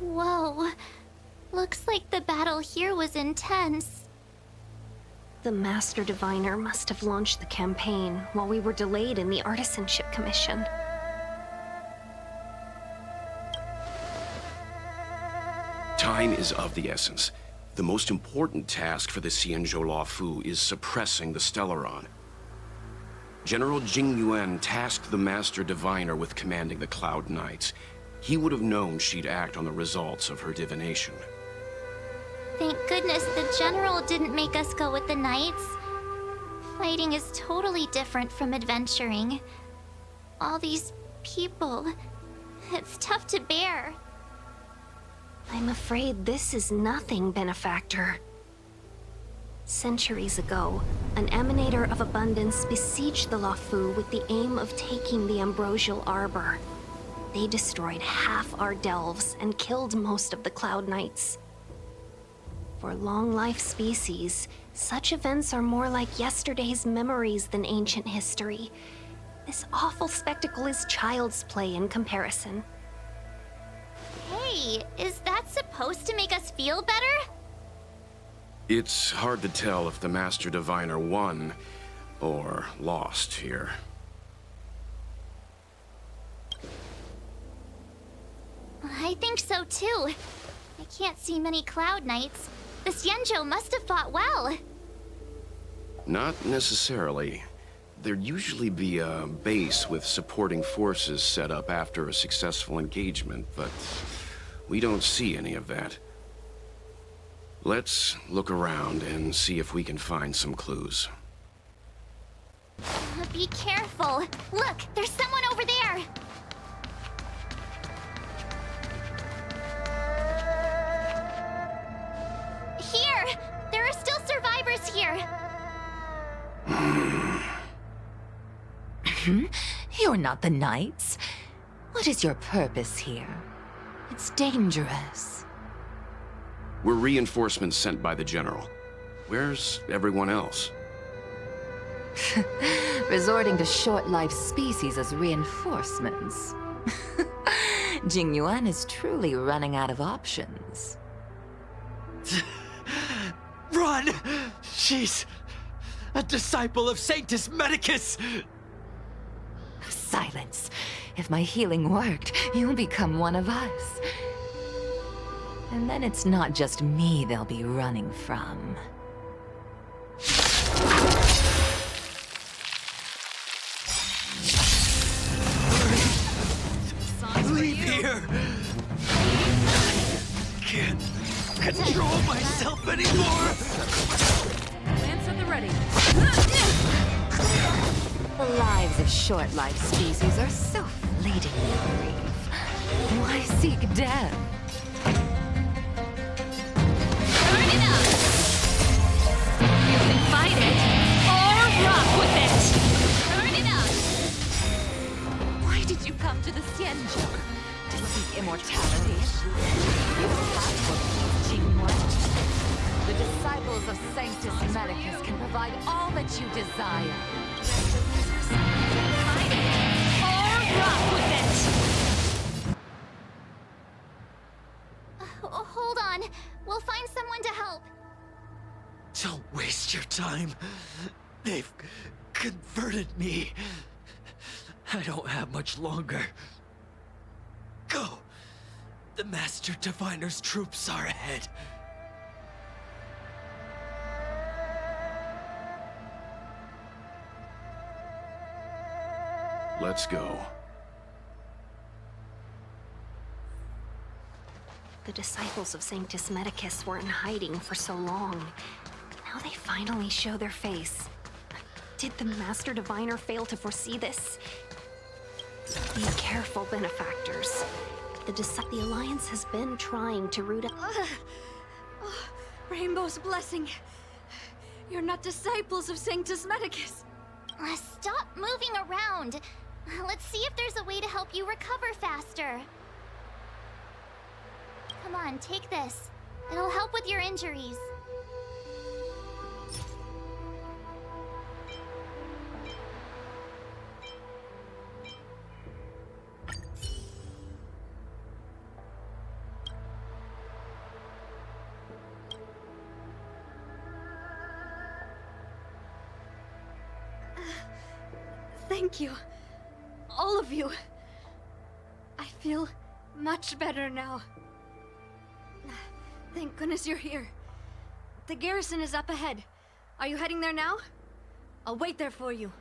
Whoa. Looks like the battle here was intense. The Master Diviner must have launched the campaign while we were delayed in the Artisanship Commission. Time is of the essence. The most important task for the Xianzhou Luofu is suppressing the Stellaron. General Jing Yuan tasked the Master Diviner with commanding the Cloud Knights. He would have known she'd act on the results of her divination. Thank goodness the General didn't make us go with the Knights. Fighting is totally different from adventuring. All these people... it's tough to bear. I'm afraid this is nothing, Benefactor. Centuries ago, an Emanator of Abundance besieged the Luofu with the aim of taking the Ambrosial Arbor. They destroyed half our delves and killed most of the Cloud Knights. For long-life species, such events are more like yesterday's memories than ancient history. This awful spectacle is child's play in comparison. Hey, is that supposed to make us feel better? It's hard to tell if the Master Diviner won or lost here. I think so too. I can't see many Cloud Knights. The Xianzhou must have fought well. Not necessarily. There'd usually be a base with supporting forces set up after a successful engagement, but we don't see any of that. Let's look around and see if we can find some clues. Be careful. Look, there's someone over there. Here! There are still survivors here. You're not the Knights. What is your purpose here? It's dangerous. We're reinforcements sent by the General. Where's everyone else? Resorting to short-lived species as reinforcements. Jing Yuan is truly running out of options. Run! She's a disciple of Sanctus Medicus! Silence. If my healing worked, you'll become one of us. And then it's not just me they'll be running from. Leave here! Can't control myself anymore! Lance at the ready. The lives of short-lived species are so fleetingly brief. Why seek death? Turn it up! You can fight it, or rock with it! Turn it up! Why did you come to the Xianzhou? To seek immortality? You have what Jing wants. The disciples of Sanctus Medicus can provide all that you desire. Fight it, or rock with it! Hold on. We'll find someone to help. Don't waste your time. They've converted me. I don't have much longer. Go! The Master Diviner's troops are ahead. Let's go. The disciples of Sanctus Medicus were in hiding for so long. Now they finally show their face. Did the Master Diviner fail to foresee this? Be careful, Benefactors. The Alliance has been trying to root out... Rainbow's blessing. You're not disciples of Sanctus Medicus. Stop moving around. Let's see if there's a way to help you recover faster. Come on, take this. It'll help with your injuries. Thank you. All of you. I feel much better now. Thank goodness you're here. The garrison is up ahead. Are you heading there now? I'll wait there for you.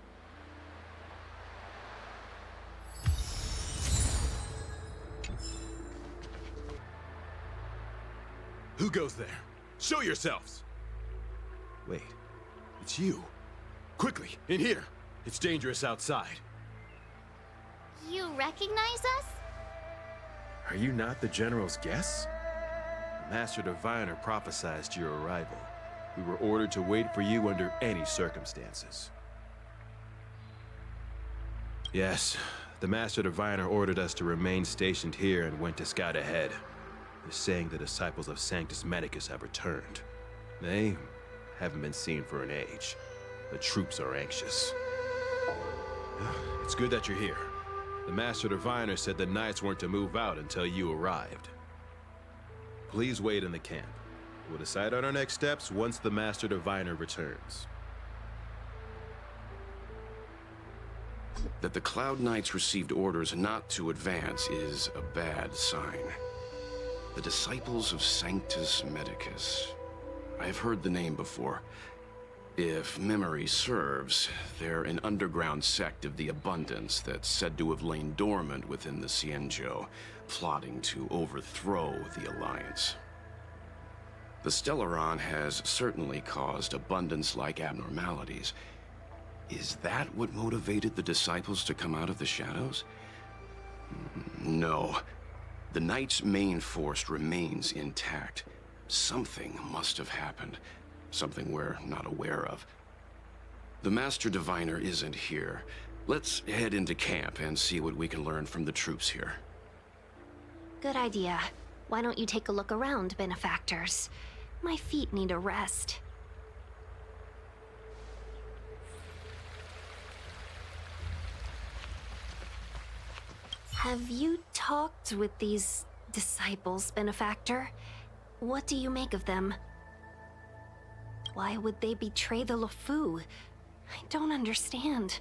Who goes there? Show yourselves! Wait, it's you. Quickly, in here. It's dangerous outside. You recognize us? Are you not the General's guests? Master Diviner prophesized your arrival. We were ordered to wait for you under any circumstances. Yes, the Master Diviner ordered us to remain stationed here and went to scout ahead. He's saying the disciples of Sanctus Medicus have returned. They haven't been seen for an age. The troops are anxious. It's good that you're here. The Master Diviner said the Knights weren't to move out until you arrived. Please wait in the camp. We'll decide on our next steps once the Master Diviner returns. That the Cloud Knights received orders not to advance is a bad sign. The Disciples of Sanctus Medicus. I've heard the name before. If memory serves, they're an underground sect of the Abundance that's said to have lain dormant within the Xianzhou, plotting to overthrow the Alliance. The Stellaron has certainly caused Abundance-like abnormalities. Is that what motivated the Disciples to come out of the shadows? No. The Knight's main force remains intact. Something must have happened. Something we're not aware of. The Master Diviner isn't here. Let's head into camp and see what we can learn from the troops here. Good idea. Why don't you take a look around, benefactors? My feet need a rest. Have you talked with these disciples, benefactor? What do you make of them? Why would they betray the LeFou? I don't understand.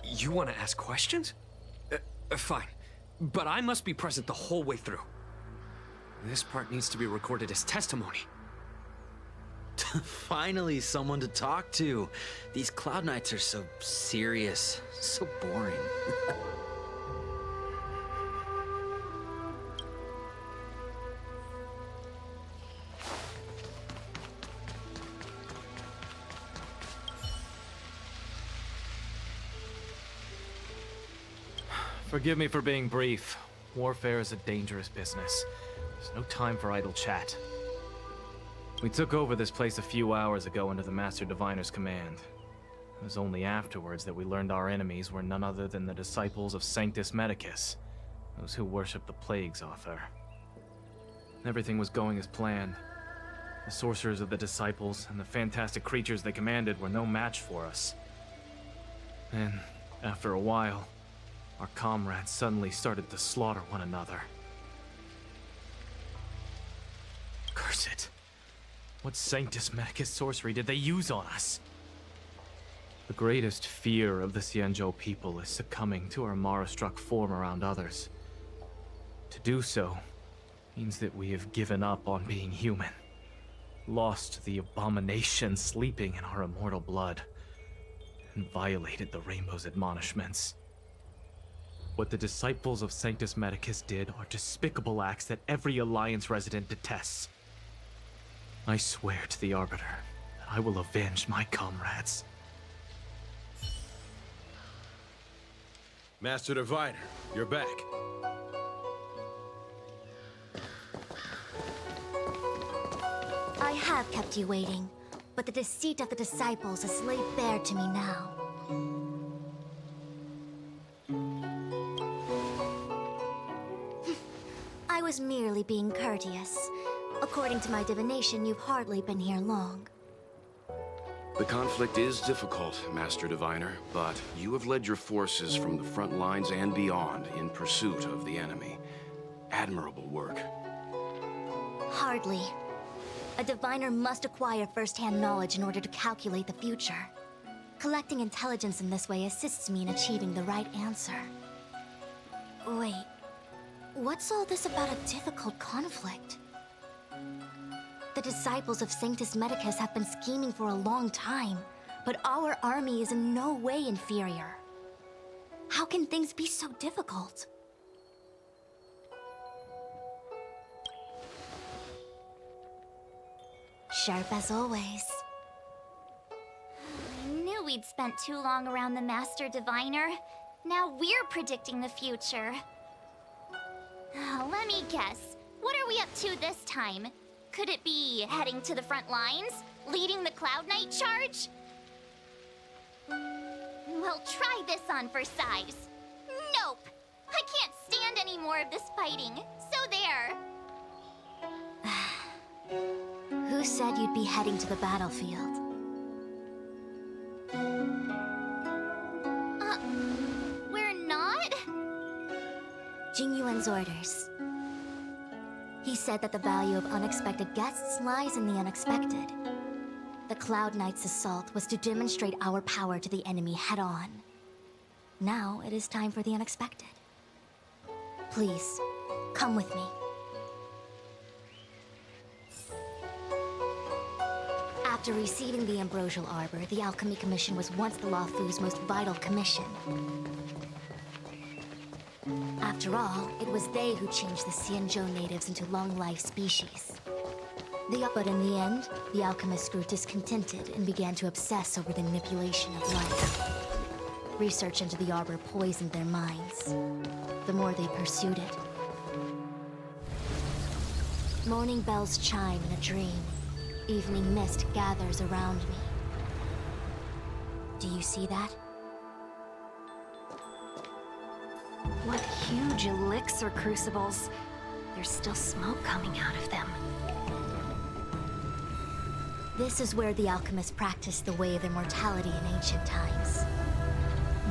You want to ask questions? Fine. But I must be present the whole way through. This part needs to be recorded as testimony. Finally, someone to talk to. These Cloud Knights are so serious, so boring. Forgive me for being brief. Warfare is a dangerous business. There's no time for idle chat. We took over this place a few hours ago under the Master Diviner's command. It was only afterwards that we learned our enemies were none other than the disciples of Sanctus Medicus, those who worship the plague's author. Everything was going as planned. The sorcerers of the disciples and the fantastic creatures they commanded were no match for us. And after a while, our comrades suddenly started to slaughter one another. Curse it. What Sanctus Medicus sorcery did they use on us? The greatest fear of the Xianzhou people is succumbing to our Mara-struck form around others. To do so means that we have given up on being human, lost the abomination sleeping in our immortal blood, and violated the Rainbow's admonishments. What the disciples of Sanctus Medicus did are despicable acts that every Alliance resident detests. I swear to the Arbiter that I will avenge my comrades. Master Diviner, you're back. I have kept you waiting, but the deceit of the disciples is laid bare to me now. I was merely being courteous. According to my divination, you've hardly been here long. The conflict is difficult, Master Diviner, but you have led your forces from the front lines and beyond in pursuit of the enemy. Admirable work. Hardly. A diviner must acquire first-hand knowledge in order to calculate the future. Collecting intelligence in this way assists me in achieving the right answer. Wait, what's all this about a difficult conflict? The disciples of Sanctus Medicus have been scheming for a long time, but our army is in no way inferior. How can things be so difficult? Sharp as always. I knew we'd spent too long around the Master Diviner. Now we're predicting the future. Let me guess. What are we up to this time? Could it be heading to the front lines? Leading the Cloud Knight charge? Well, try this on for size. Nope! I can't stand any more of this fighting. So there. Who said you'd be heading to the battlefield? We're not? Jingyuan's orders. He said that the value of unexpected guests lies in the unexpected. The Cloud Knight's assault was to demonstrate our power to the enemy head-on. Now it is time for the unexpected. Please, come with me. After receiving the Ambrosial Arbor, the Alchemy Commission was once the Luofu's most vital commission. After all, it was they who changed the Xianzhou natives into long-life species. But in the end, the alchemists grew discontented and began to obsess over the manipulation of life. Research into the Arbor poisoned their minds. The more they pursued it. Morning bells chime in a dream. Evening mist gathers around me. Do you see that? What huge elixir crucibles. There's still smoke coming out of them. This is where the alchemists practiced the way of immortality in ancient times.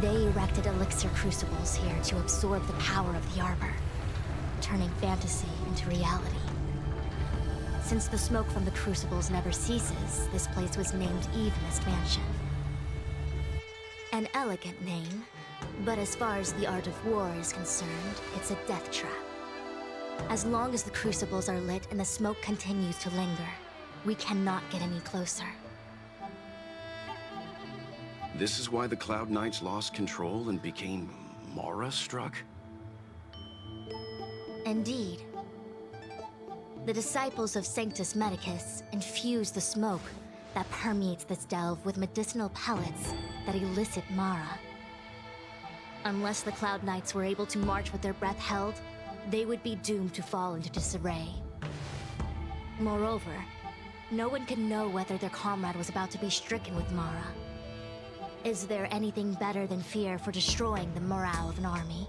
They erected elixir crucibles here to absorb the power of the Arbor, turning fantasy into reality. Since the smoke from the crucibles never ceases, this place was named Evenest Mansion. An elegant name, but as far as the art of war is concerned, it's a death trap. As long as the crucibles are lit and the smoke continues to linger, we cannot get any closer. This is why the Cloud Knights lost control and became Mara-struck? Indeed. The disciples of Sanctus Medicus infuse the smoke that permeates this delve with medicinal pellets that elicit Mara. Unless the Cloud Knights were able to march with their breath held, they would be doomed to fall into disarray. Moreover, no one could know whether their comrade was about to be stricken with Mara. Is there anything better than fear for destroying the morale of an army?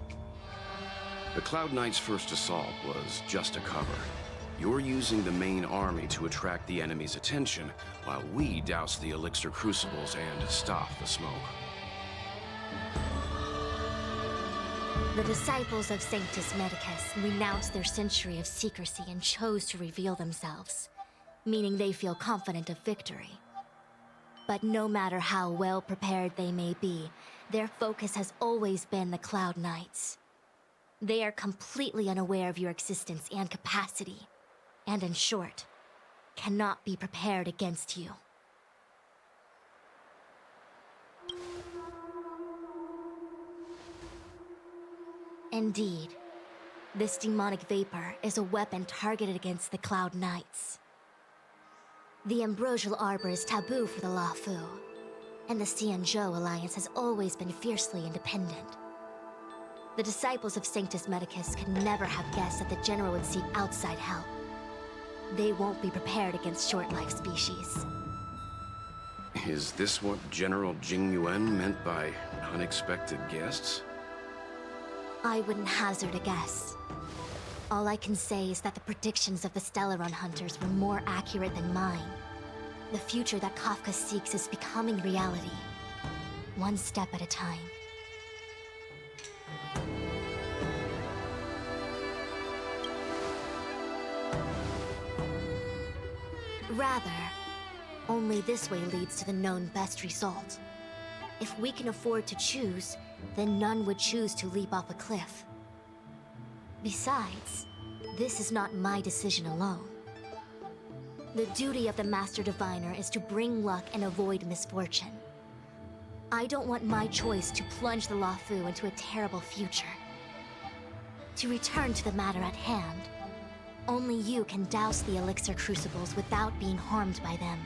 The Cloud Knights' first assault was just a cover. You're using the main army to attract the enemy's attention, while we douse the elixir crucibles and stop the smoke. The disciples of Sanctus Medicus renounced their century of secrecy and chose to reveal themselves, meaning they feel confident of victory. But no matter how well prepared they may be, their focus has always been the Cloud Knights. They are completely unaware of your existence and capacity, and in short, cannot be prepared against you. Indeed, this demonic vapor is a weapon targeted against the Cloud Knights. The Ambrosial Arbor is taboo for the Luofu, and the Xianzhou Alliance has always been fiercely independent. The disciples of Sanctus Medicus could never have guessed that the General would seek outside help. They won't be prepared against short-life species. Is this what General Jingyuan meant by unexpected guests? I wouldn't hazard a guess. All I can say is that the predictions of the Stellaron hunters were more accurate than mine. The future that Kafka seeks is becoming reality, one step at a time. Rather, only this way leads to the known best result. If we can afford to choose, then none would choose to leap off a cliff. Besides, this is not my decision alone. The duty of the Master Diviner is to bring luck and avoid misfortune. I don't want my choice to plunge the Luofu into a terrible future. To return to the matter at hand, only you can douse the elixir crucibles without being harmed by them.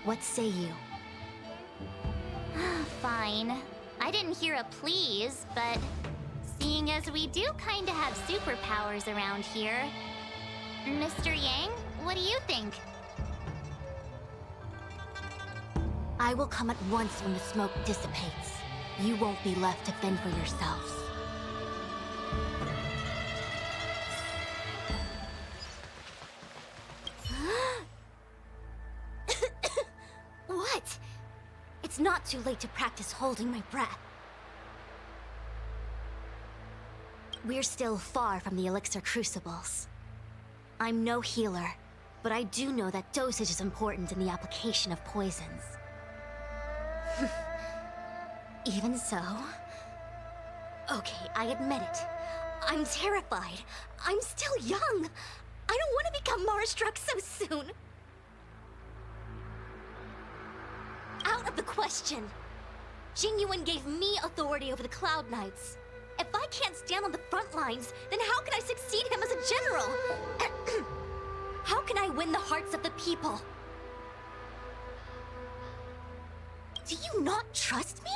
What say you? Fine. I didn't hear a please, but seeing as we do kinda have superpowers around here, Mr. Yang, what do you think? I will come at once when the smoke dissipates. You won't be left to fend for yourselves. What? It's not too late to practice holding my breath. We're still far from the elixir crucibles. I'm no healer, but I do know that dosage is important in the application of poisons. Even so... Okay, I admit it. I'm terrified. I'm still young. I don't want to become Mara-struck so soon. Out of the question. Jingyuan gave me authority over the Cloud Knights. If I can't stand on the front lines, then how can I succeed him as a general? How can I win the hearts of the people? Do you not trust me?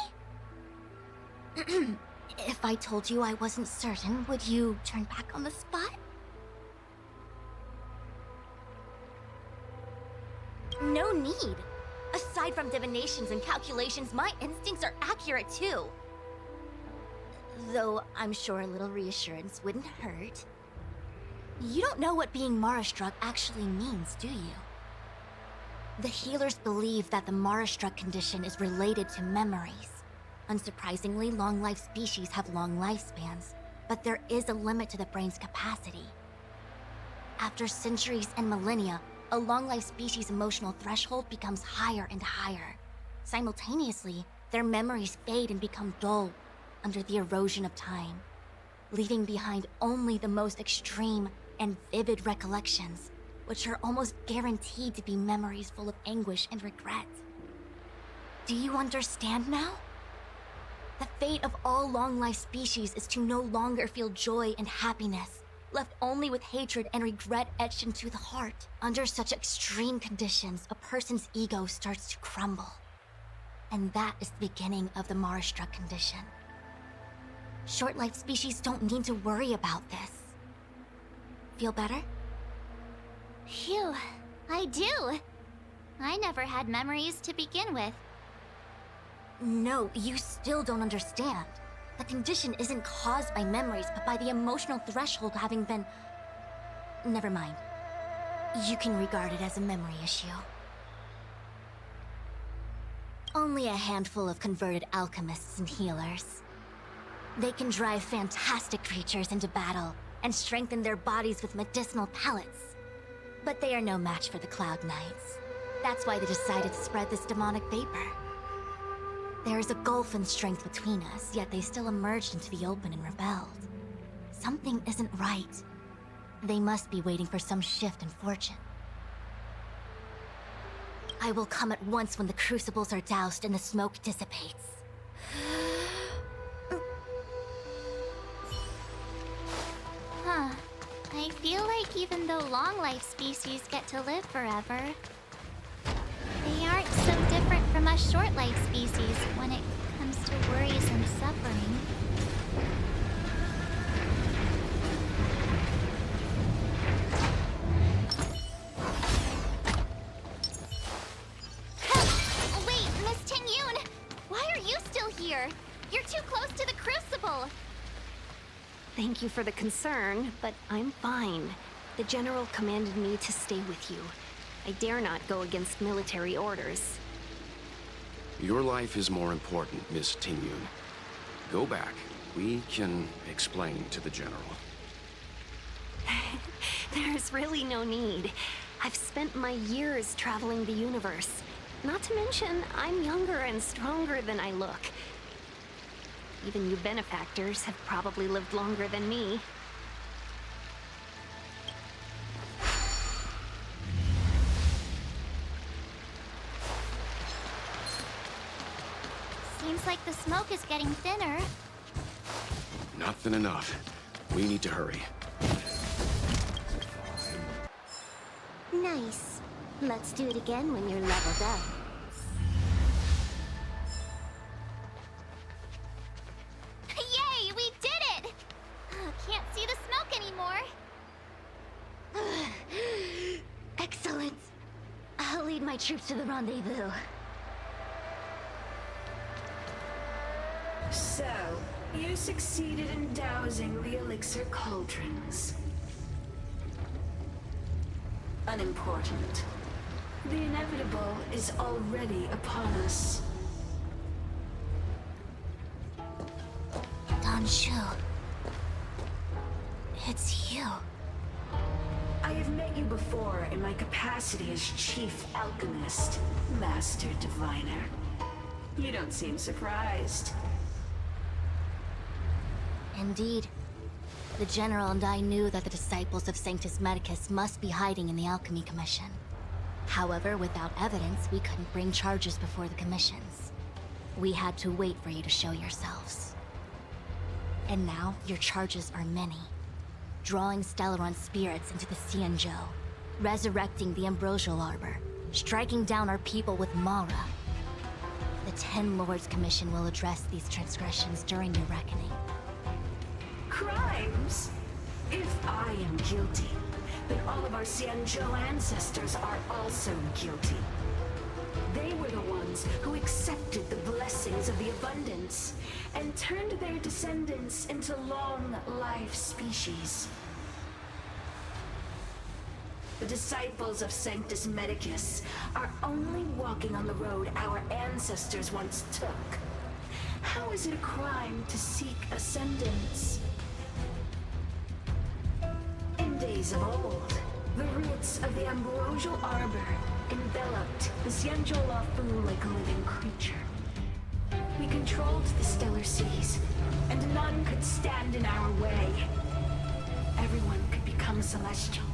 If I told you I wasn't certain, would you turn back on the spot? No need. Aside from divinations and calculations, my instincts are accurate too. Though I'm sure a little reassurance wouldn't hurt. You don't know what being Mara-struck actually means, do you? The healers believe that the Mara-struck condition is related to memories. Unsurprisingly, long-life species have long lifespans, but there is a limit to the brain's capacity. After centuries and millennia, a long-life species' emotional threshold becomes higher and higher. Simultaneously, their memories fade and become dull under the erosion of time, leaving behind only the most extreme and vivid recollections, which are almost guaranteed to be memories full of anguish and regret. Do you understand now? The fate of all long-life species is to no longer feel joy and happiness, left only with hatred and regret etched into the heart. Under such extreme conditions, a person's ego starts to crumble. And that is the beginning of the Mara-struck condition. Short-life species don't need to worry about this. Feel better? Phew, I do. I never had memories to begin with. No, you still don't understand. The condition isn't caused by memories, but by the emotional threshold having been... Never mind. You can regard it as a memory issue. Only a handful of converted alchemists and healers. They can drive fantastic creatures into battle and strengthen their bodies with medicinal pellets. But they are no match for the Cloud Knights. That's why they decided to spread this demonic vapor. There is a gulf in strength between us, yet they still emerged into the open and rebelled. Something isn't right. They must be waiting for some shift in fortune. I will come at once when the crucibles are doused and the smoke dissipates. Huh. I feel like even though long-life species get to live forever, they aren't so different from us short-life species when it comes to worries and suffering. Wait, Miss Tingyun! Why are you still here? You're too close to the crucible! Thank you for the concern, but I'm fine. The General commanded me to stay with you. I dare not go against military orders. Your life is more important, Miss Tingyun. Go back. We can explain to the General. There's really no need. I've spent my years traveling the universe. Not to mention, I'm younger and stronger than I look. Even you benefactors have probably lived longer than me. Seems like the smoke is getting thinner. Not thin enough. We need to hurry. Nice. Let's do it again when you're leveled up. Yay, we did it! Can't see the smoke anymore. Excellent. I'll lead my troops to the rendezvous. So, you succeeded in dousing the elixir cauldrons. Unimportant. The inevitable is already upon us. Danshu. It's you. I have met you before in my capacity as Chief Alchemist, Master Diviner. You don't seem surprised. Indeed. The General and I knew that the disciples of Sanctus Medicus must be hiding in the Alchemy Commission. However, without evidence, we couldn't bring charges before the commissions. We had to wait for you to show yourselves. And now, your charges are many. Drawing Stellaron spirits into the Xianzhou, resurrecting the Ambrosial Arbor, striking down our people with Mara. The Ten Lords Commission will address these transgressions during your reckoning. Crimes? If I am guilty, then all of our Xianzhou ancestors are also guilty. They were the ones who accepted the blessings of the abundance and turned their descendants into long-life species. The disciples of Sanctus Medicus are only walking on the road our ancestors once took. How is it a crime to seek ascendance? In days of old, the roots of the Ambrosial Arbor enveloped the Xianzhou Lafu like a living creature. We controlled the stellar seas, and none could stand in our way. Everyone could become celestial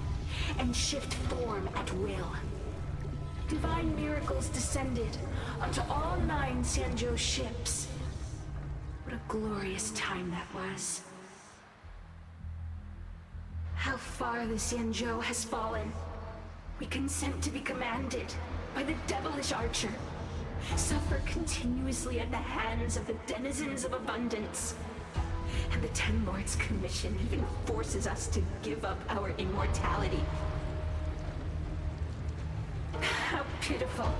and shift form at will. Divine miracles descended onto all 9 Xianzhou ships. What a glorious time that was. How far the Xianzhou has fallen. We consent to be commanded by the devilish archer. Suffer continuously at the hands of the denizens of abundance. And the Ten Lords Commission even forces us to give up our immortality. How pitiful.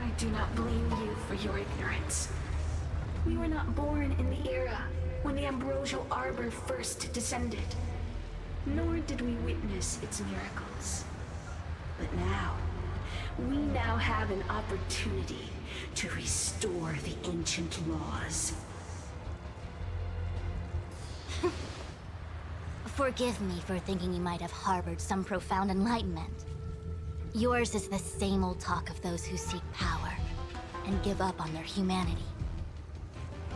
I do not blame you for your ignorance. We were not born in the era when the Ambrosial Arbor first descended. Nor did we witness its miracles. But now, we now have an opportunity to restore the ancient laws. Forgive me for thinking you might have harbored some profound enlightenment. Yours is the same old talk of those who seek power and give up on their humanity.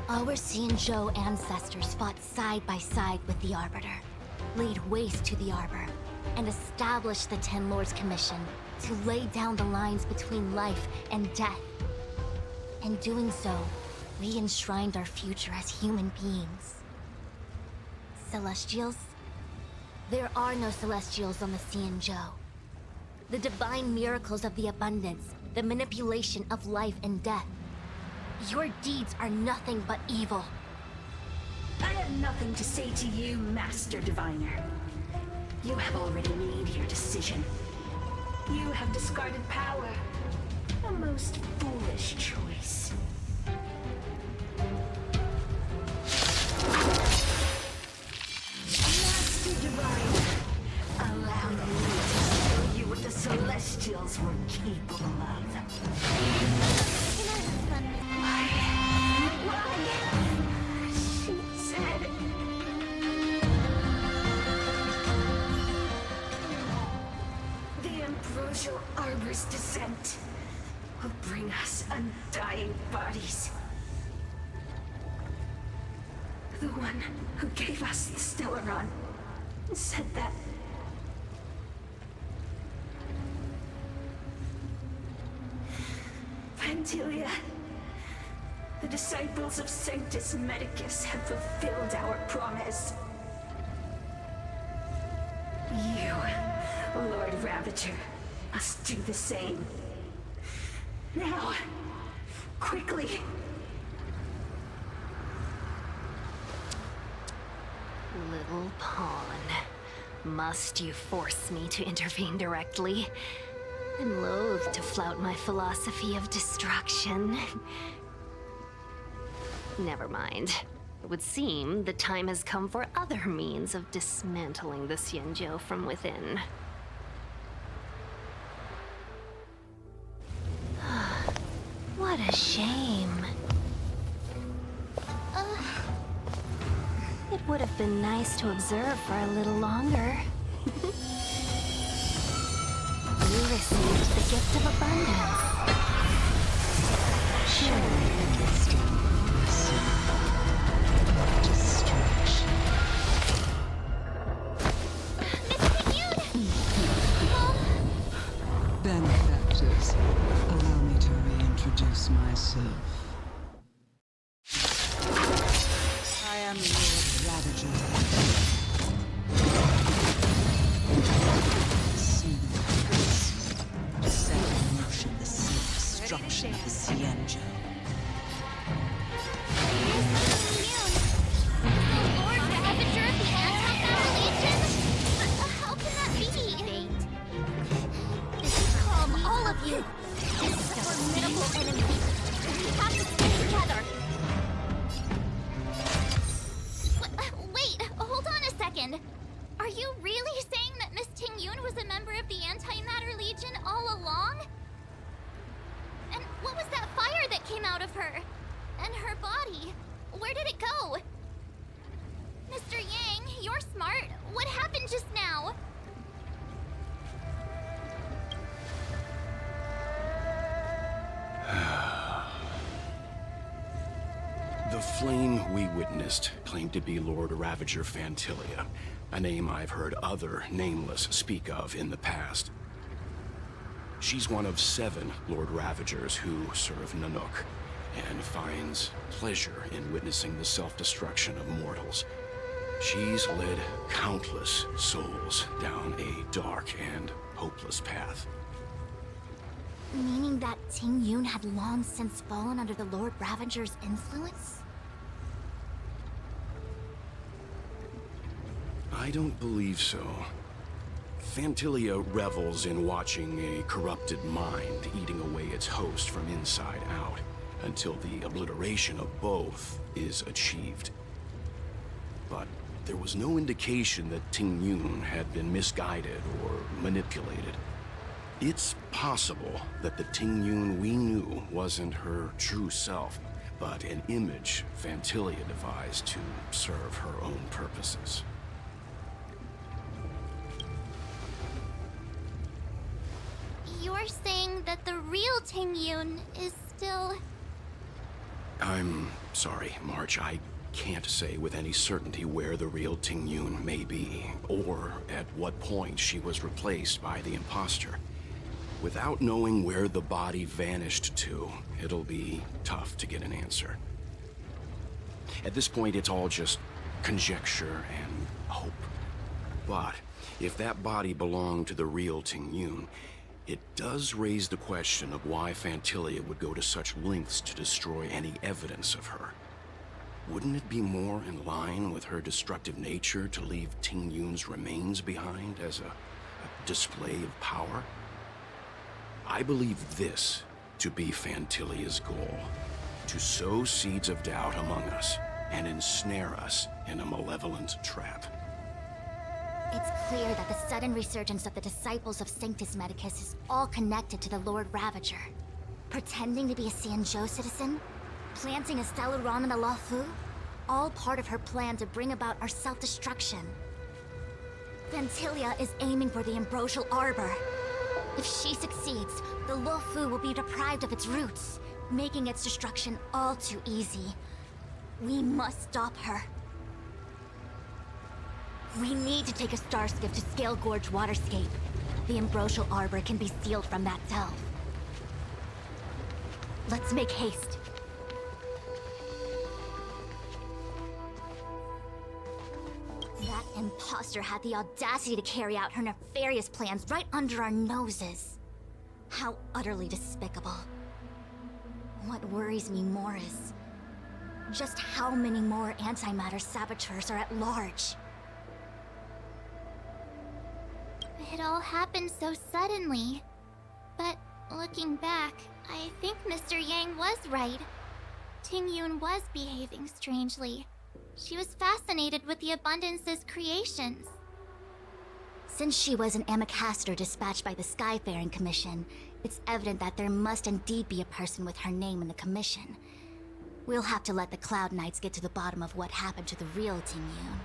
Our Xianzhou ancestors fought side by side with the Arbiter, laid waste to the Arbor, and established the Ten Lords Commission to lay down the lines between life and death. In doing so, we enshrined our future as human beings. Celestials? There are no Celestials on the Xianzhou. The divine miracles of the abundance, the manipulation of life and death. Your deeds are nothing but evil. I have nothing to say to you, Master Diviner. You have already made your decision. You have discarded power. A most foolish choice. Master Diviner, allow me to show you what the Celestial decaying bodies. The one who gave us the Stellaron said that Vantilia, the disciples of Sanctus Medicus have fulfilled our promise. You, Lord Ravager, must do the same. Now, quickly. Little pawn. Must you force me to intervene directly? I'm loath to flout my philosophy of destruction. Never mind. It would seem the time has come for other means of dismantling the Xianzhou from within. What a shame. It would have been nice to observe for a little longer. You received the gift of abundance. Surely Benefactors, allow me to reintroduce myself. I am Lord Ravager. See the curse. Set in motion the self-destruction of the Xianzhou. Lord Ravager of the Anti-Matter Legion? How can that be? Calm, all of you. This is a formidable enemy. We have to stay together. Wait, hold on a second. Are you really saying that Miss Ting Yun was a member of the Anti-Matter Legion all along? And what was that fire that came out of her? And her body? Where did it go? Mr. Yang, you're smart. What happened just now? The flame we witnessed claimed to be Lord Ravager Fantilia, a name I've heard other nameless speak of in the past. She's one of 7 Lord Ravagers who serve Nanook, and finds pleasure in witnessing the self-destruction of mortals. She's led countless souls down a dark and hopeless path. Meaning that Ting Yun had long since fallen under the Lord Ravager's influence? I don't believe so. Fantilia revels in watching a corrupted mind eating away its host from inside out, until the obliteration of both is achieved. But there was no indication that Ting Yun had been misguided or manipulated. It's possible that the Ting Yun we knew wasn't her true self, but an image Fantilia devised to serve her own purposes. You're saying that the real Ting Yun is still... I'm sorry, March. I can't say with any certainty where the real Ting Yun may be, or at what point she was replaced by the imposter. Without knowing where the body vanished to, it'll be tough to get an answer. At this point, it's all just conjecture and hope. But if that body belonged to the real Ting Yun, it does raise the question of why Fantilia would go to such lengths to destroy any evidence of her. Wouldn't it be more in line with her destructive nature to leave Ting Yun's remains behind as a display of power? I believe this to be Fantilia's goal: to sow seeds of doubt among us and ensnare us in a malevolent trap. It's clear that the sudden resurgence of the disciples of Sanctus Medicus is all connected to the Lord Ravager. Pretending to be a Xianzhou citizen, planting a Stellaron in the Luofu, all part of her plan to bring about our self-destruction. Fantilia is aiming for the Ambrosial Arbor. If she succeeds, the Luofu will be deprived of its roots, making its destruction all too easy. We must stop her. We need to take a star skiff to Scale Gorge Waterscape. The Ambrosial Arbor can be sealed from that delve. Let's make haste. That imposter had the audacity to carry out her nefarious plans right under our noses. How utterly despicable. What worries me more is just how many more antimatter saboteurs are at large. It all happened so suddenly. But looking back, I think Mr. Yang was right. Ting Yun was behaving strangely. She was fascinated with the Abundance's creations. Since she was an ambassador dispatched by the Skyfaring Commission, it's evident that there must indeed be a person with her name in the commission. We'll have to let the Cloud Knights get to the bottom of what happened to the real Ting Yun.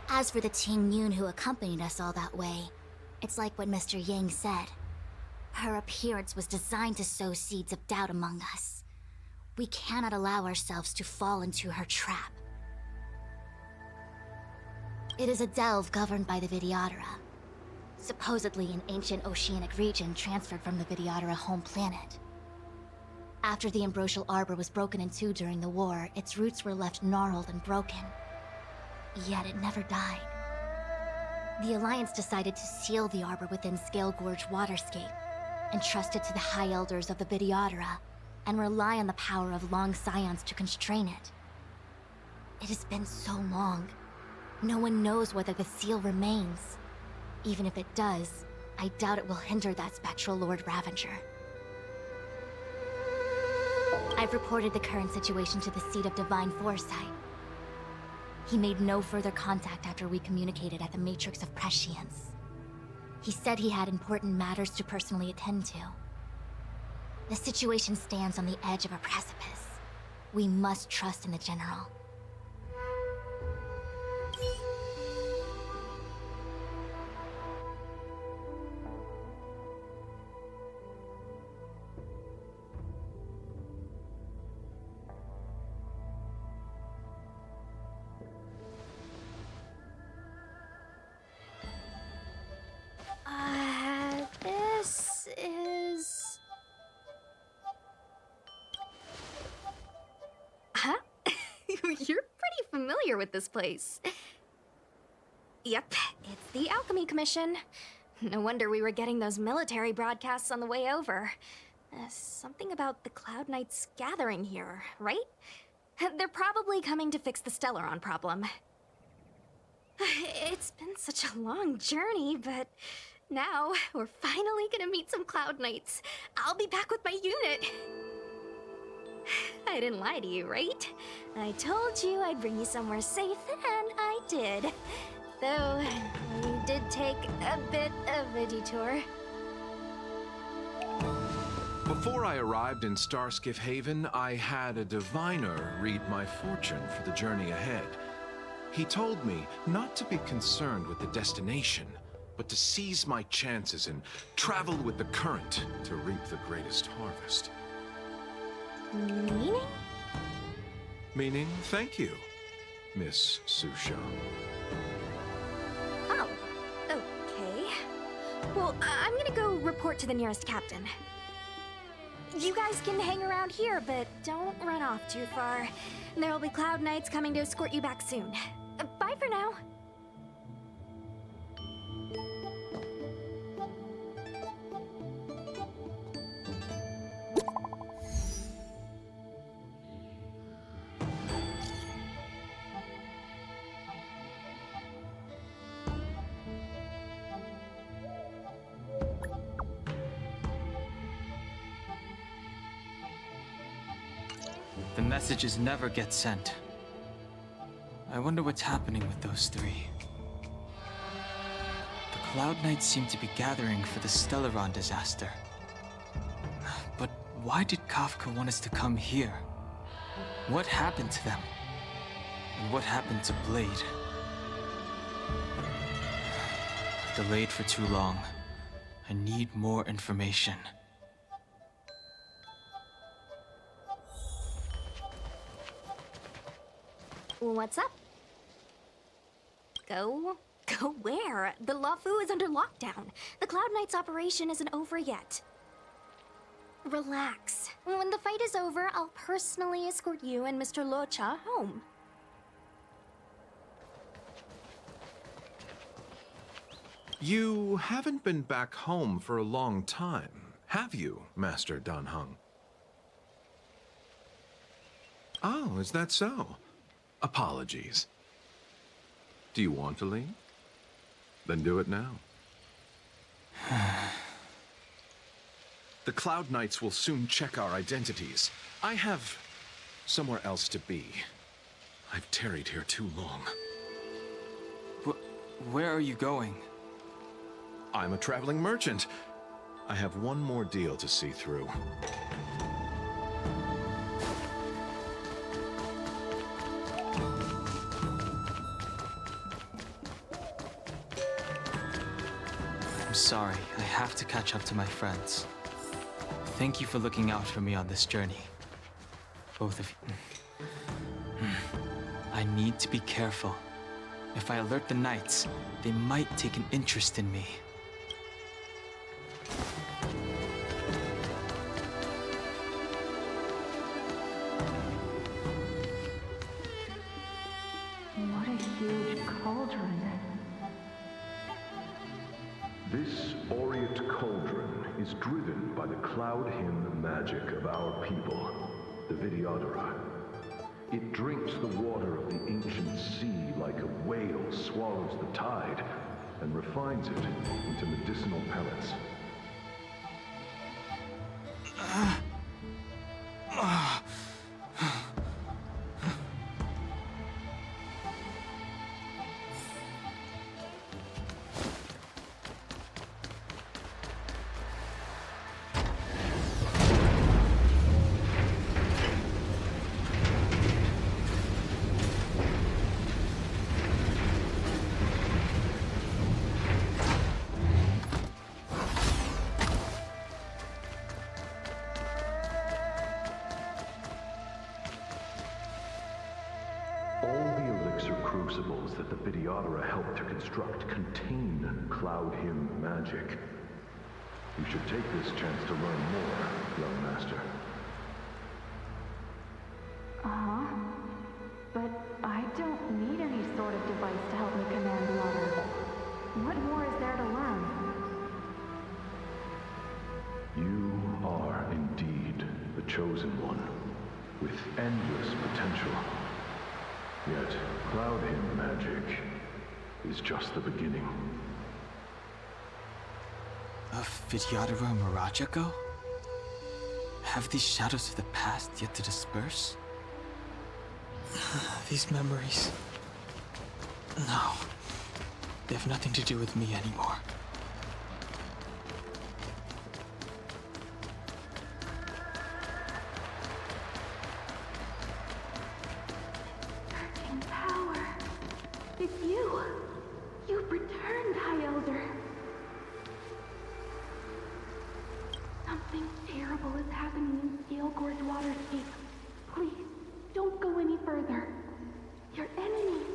As for the Ting Yun who accompanied us all that way, it's like what Mr. Yang said. Her appearance was designed to sow seeds of doubt among us. We cannot allow ourselves to fall into her trap. It is a delve governed by the Vidyadhara, supposedly an ancient oceanic region transferred from the Vidyadhara home planet. After the Ambrosial Arbor was broken in two during the war, its roots were left gnarled and broken. Yet it never died. The Alliance decided to seal the Arbor within Scale Gorge Waterscape, entrust it to the High Elders of the Vidyadhara, and rely on the power of Long Scions to constrain it. It has been so long. No one knows whether the seal remains. Even if it does, I doubt it will hinder that spectral Lord Ravager. I've reported the current situation to the Seat of Divine Foresight. He made no further contact after we communicated at the Matrix of Prescience. He said he had important matters to personally attend to. The situation stands on the edge of a precipice. We must trust in the General. This is... Huh? You're pretty familiar with this place. Yep, it's the Alchemy Commission. No wonder we were getting those military broadcasts on the way over. Something about the Cloud Knights gathering here, right? They're probably coming to fix the Stellaron problem. It's been such a long journey, but now we're finally gonna meet some Cloud Knights. I'll be back with my unit. I didn't lie to you, right? I told you I'd bring you somewhere safe, and I did. Though, we did take a bit of a detour. Before I arrived in Starskiff Haven, I had a diviner read my fortune for the journey ahead. He told me not to be concerned with the destination, but to seize my chances and travel with the current to reap the greatest harvest. Meaning? Meaning, thank you, Miss Susha. Oh, okay. Well, I'm gonna go report to the nearest captain. You guys can hang around here, but don't run off too far. There'll be Cloud Knights coming to escort you back soon. Bye for now. The messages never get sent. I wonder what's happening with those three. The Cloud Knights seem to be gathering for the Stellaron disaster. But why did Kafka want us to come here? What happened to them? And what happened to Blade? Delayed for too long. I need more information. What's up? Go where? The Lafu is under lockdown. The Cloud Knight's operation isn't over yet. Relax. When the fight is over, I'll personally escort you and Mr. Locha home. You haven't been back home for a long time, have you, Master Dan Heng? Oh, is that so? Apologies. Do you want to leave? Then do it now. The Cloud Knights will soon check our identities. I have somewhere else to be. I've tarried here too long. Where are you going? I'm a traveling merchant. I have one more deal to see through. I'm sorry, I have to catch up to my friends. Thank you for looking out for me on this journey. Both of you. I need to be careful. If I alert the Knights, they might take an interest in me. What a huge cauldron. This aureate cauldron is driven by the cloud hymn magic of our people, the Vidyadhara. It drinks the water of the ancient sea like a whale swallows the tide and refines it into medicinal pellets. All the elixir crucibles that the Vidyadhara helped to construct contain cloud hymn magic. You should take this chance to learn more, young master. Uh-huh. But I don't need any sort of device to help me command water. What more is there to learn? You are indeed the chosen one, with endless potential. Yet, cloud hymn magic is just the beginning. Of Vidyadhara Mirajago? Have these shadows of the past yet to disperse? These memories... No. They have nothing to do with me anymore. In power. It's you. You've returned, High Elder. Something terrible is happening in Scale Gorge Waterscape. Please, don't go any further. Your enemies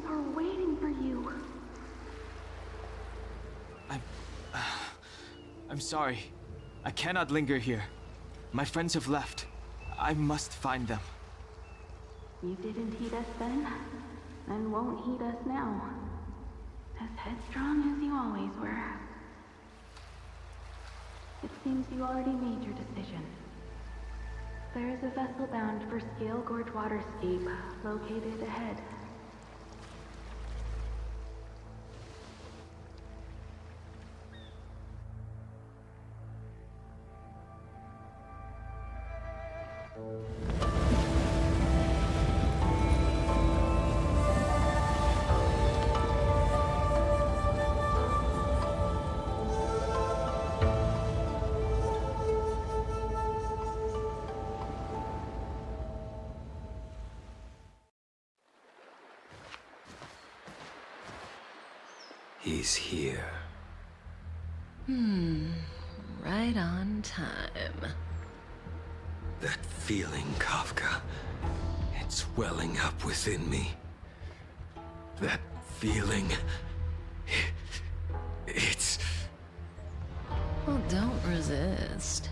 are waiting for you. I'm sorry. I cannot linger here. My friends have left. I must find them. You didn't heed us then, and won't heed us now. As headstrong as you always were. It seems you already made your decision. There is a vessel bound for Scale Gorge Waterscape, located ahead. He's here. Right on time. That feeling, Kafka. It's welling up within me. That feeling. It's... Well, don't resist.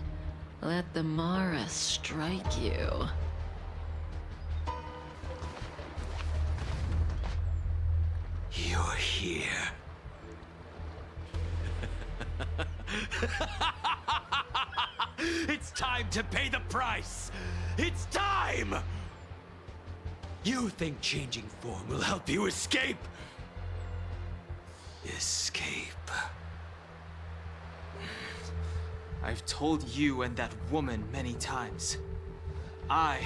Let the Mara strike you. You're here. It's time to pay the price! It's time! You think changing form will help you escape? Escape. I've told you and that woman many times. I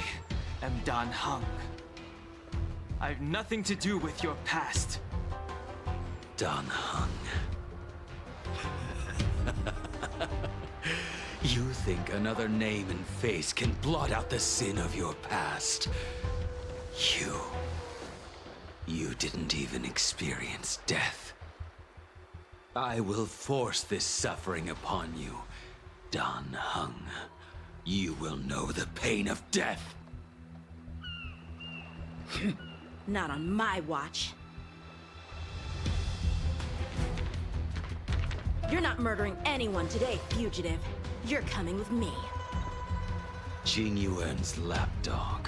am Dan Heng. I've nothing to do with your past. Dan Heng. You think another name and face can blot out the sin of your past? You didn't even experience death. I will force this suffering upon you, Dan Heng. You will know the pain of death. Not on my watch. You're not murdering anyone today, fugitive. You're coming with me. Jing Yuan's lapdog.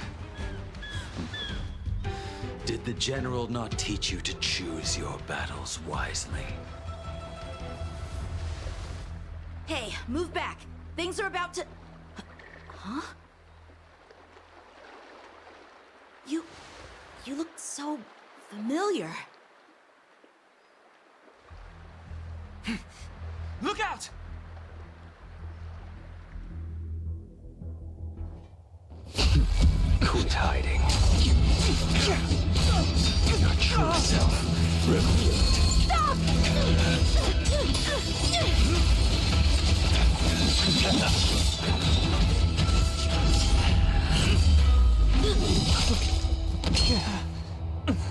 Did the General not teach you to choose your battles wisely? Hey, move back. Things are about to... Huh? You look so familiar. Look out! Quit hiding. Your true self revealed. Stop!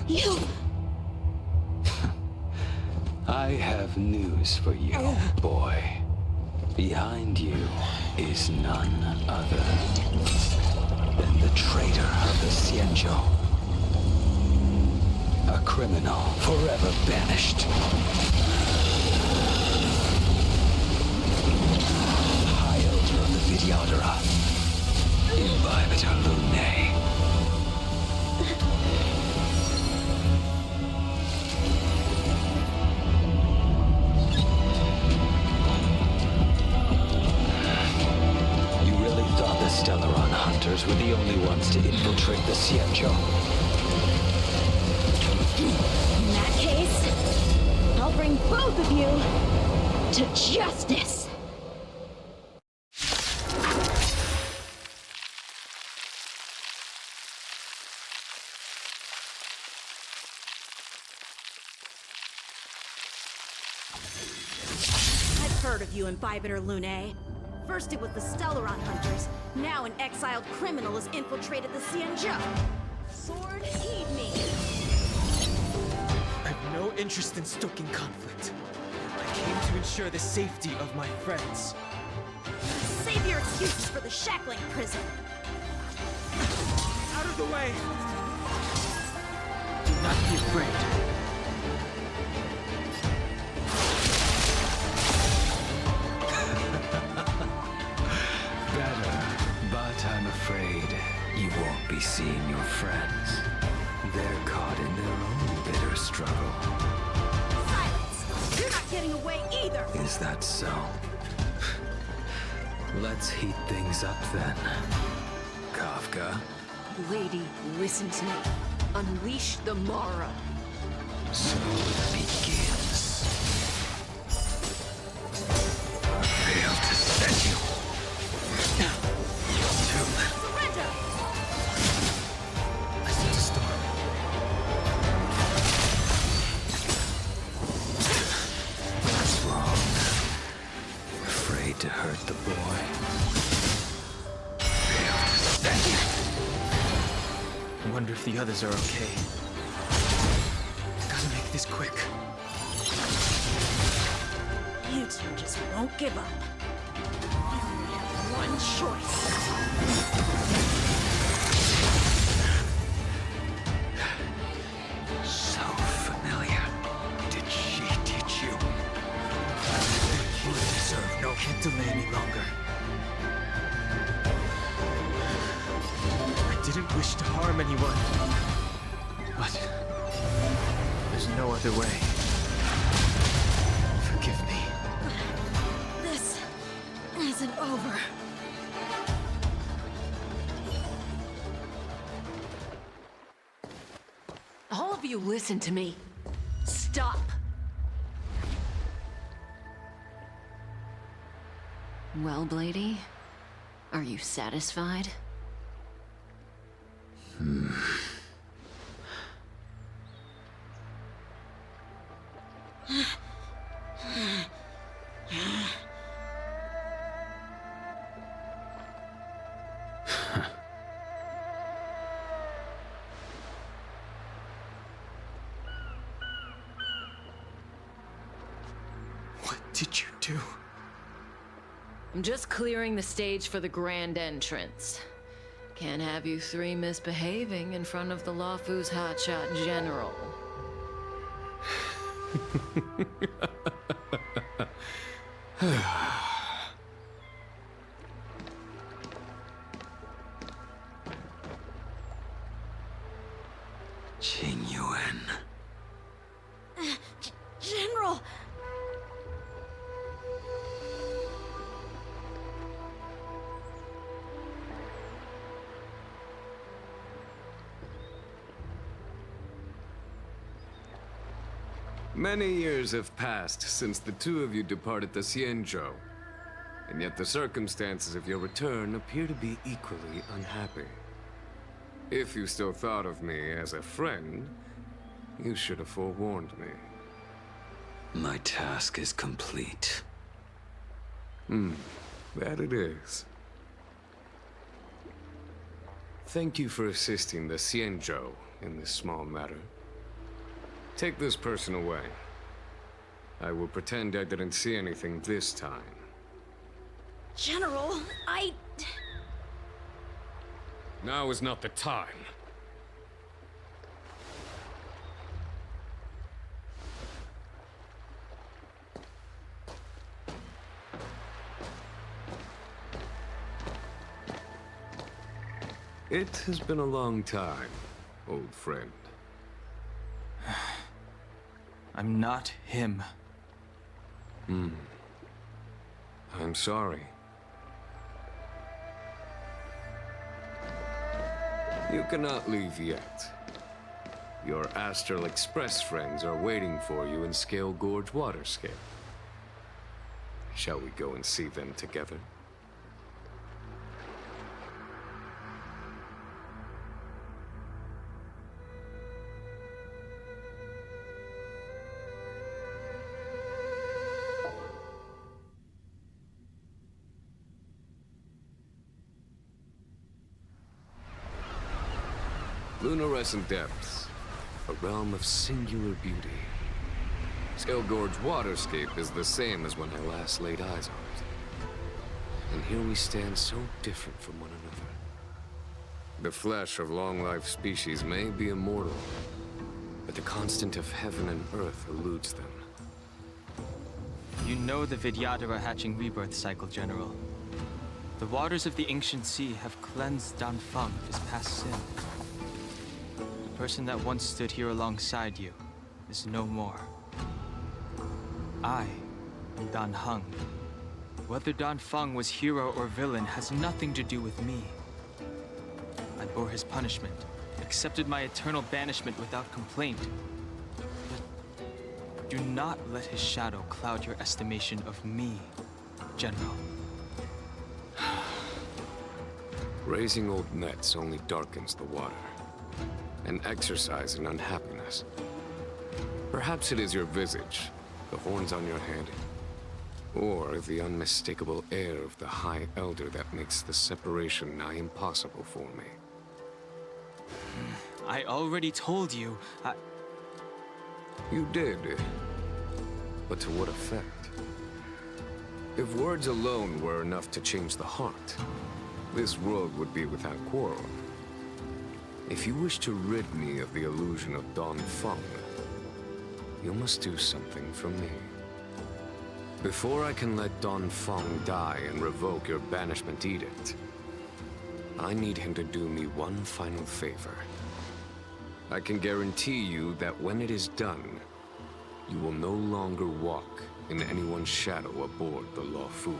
You... I have news for you, boy. Behind you is none other than the traitor of the Xianzhou. A criminal forever banished. High Elder of the Vidyadhara. Imbibitor Lunae. The Stellaron hunters were the only ones to infiltrate the Xianzhou. In that case, I'll bring both of you to justice. I've heard of you, Imbibitor Lunae. First it was the Stellaron hunters, now an exiled criminal has infiltrated the Xianzhou. Sword, heed me! I have no interest in stoking conflict. I came to ensure the safety of my friends. Save your excuses for the shackling prison! Out of the way! Do not be afraid. But I'm afraid you won't be seeing your friends. They're caught in their own bitter struggle. Silence! You're not getting away either! Is that so? Let's heat things up then. Kafka? Lady, listen to me. Unleash the Mara. So it begins. I failed to set you. Surrender! Listen to Storm. What's wrong? Afraid to hurt the boy. Failed to set you. I wonder if the others are okay. Gotta make this quick. You two just won't give up. You only have one choice. didn't wish to harm anyone. But there's no other way. Forgive me. This isn't over. All of you listen to me. Stop. Well, Blady, are you satisfied? What did you do? I'm just clearing the stage for the grand entrance. Can't have you three misbehaving in front of the Lawfu's hotshot general. Jingyuan. General! Many years have passed since the two of you departed the Xianzhou, and yet the circumstances of your return appear to be equally unhappy. If you still thought of me as a friend, you should have forewarned me. My task is complete. That it is. Thank you for assisting the Xianzhou in this small matter. Take this person away. I will pretend I didn't see anything this time. General, Now is not the time. It has been a long time, old friend. I'm not him. I'm sorry. You cannot leave yet. Your Astral Express friends are waiting for you in Scale Gorge Waterscape. Shall we go and see them together? Lunarescent Depths, a realm of singular beauty. Scale Gorge Waterscape is the same as when I last laid eyes on it. And here we stand so different from one another. The flesh of long-life species may be immortal, but the constant of heaven and earth eludes them. You know the Vidyadhara hatching rebirth cycle, General. The waters of the ancient sea have cleansed Danfeng of his past sin. The person that once stood here alongside you is no more. I am Dan Heng. Whether Danfeng was hero or villain has nothing to do with me. I bore his punishment, accepted my eternal banishment without complaint. But do not let his shadow cloud your estimation of me, General. Raising old nets only darkens the water. An exercise in unhappiness. Perhaps it is your visage, the horns on your head, or the unmistakable air of the High Elder that makes the separation nigh impossible for me. I already told you, You did. But to what effect? If words alone were enough to change the heart, this world would be without quarrel. If you wish to rid me of the illusion of Danfeng, you must do something for me. Before I can let Danfeng die and revoke your banishment edict, I need him to do me one final favor. I can guarantee you that when it is done, you will no longer walk in anyone's shadow aboard the Luofu.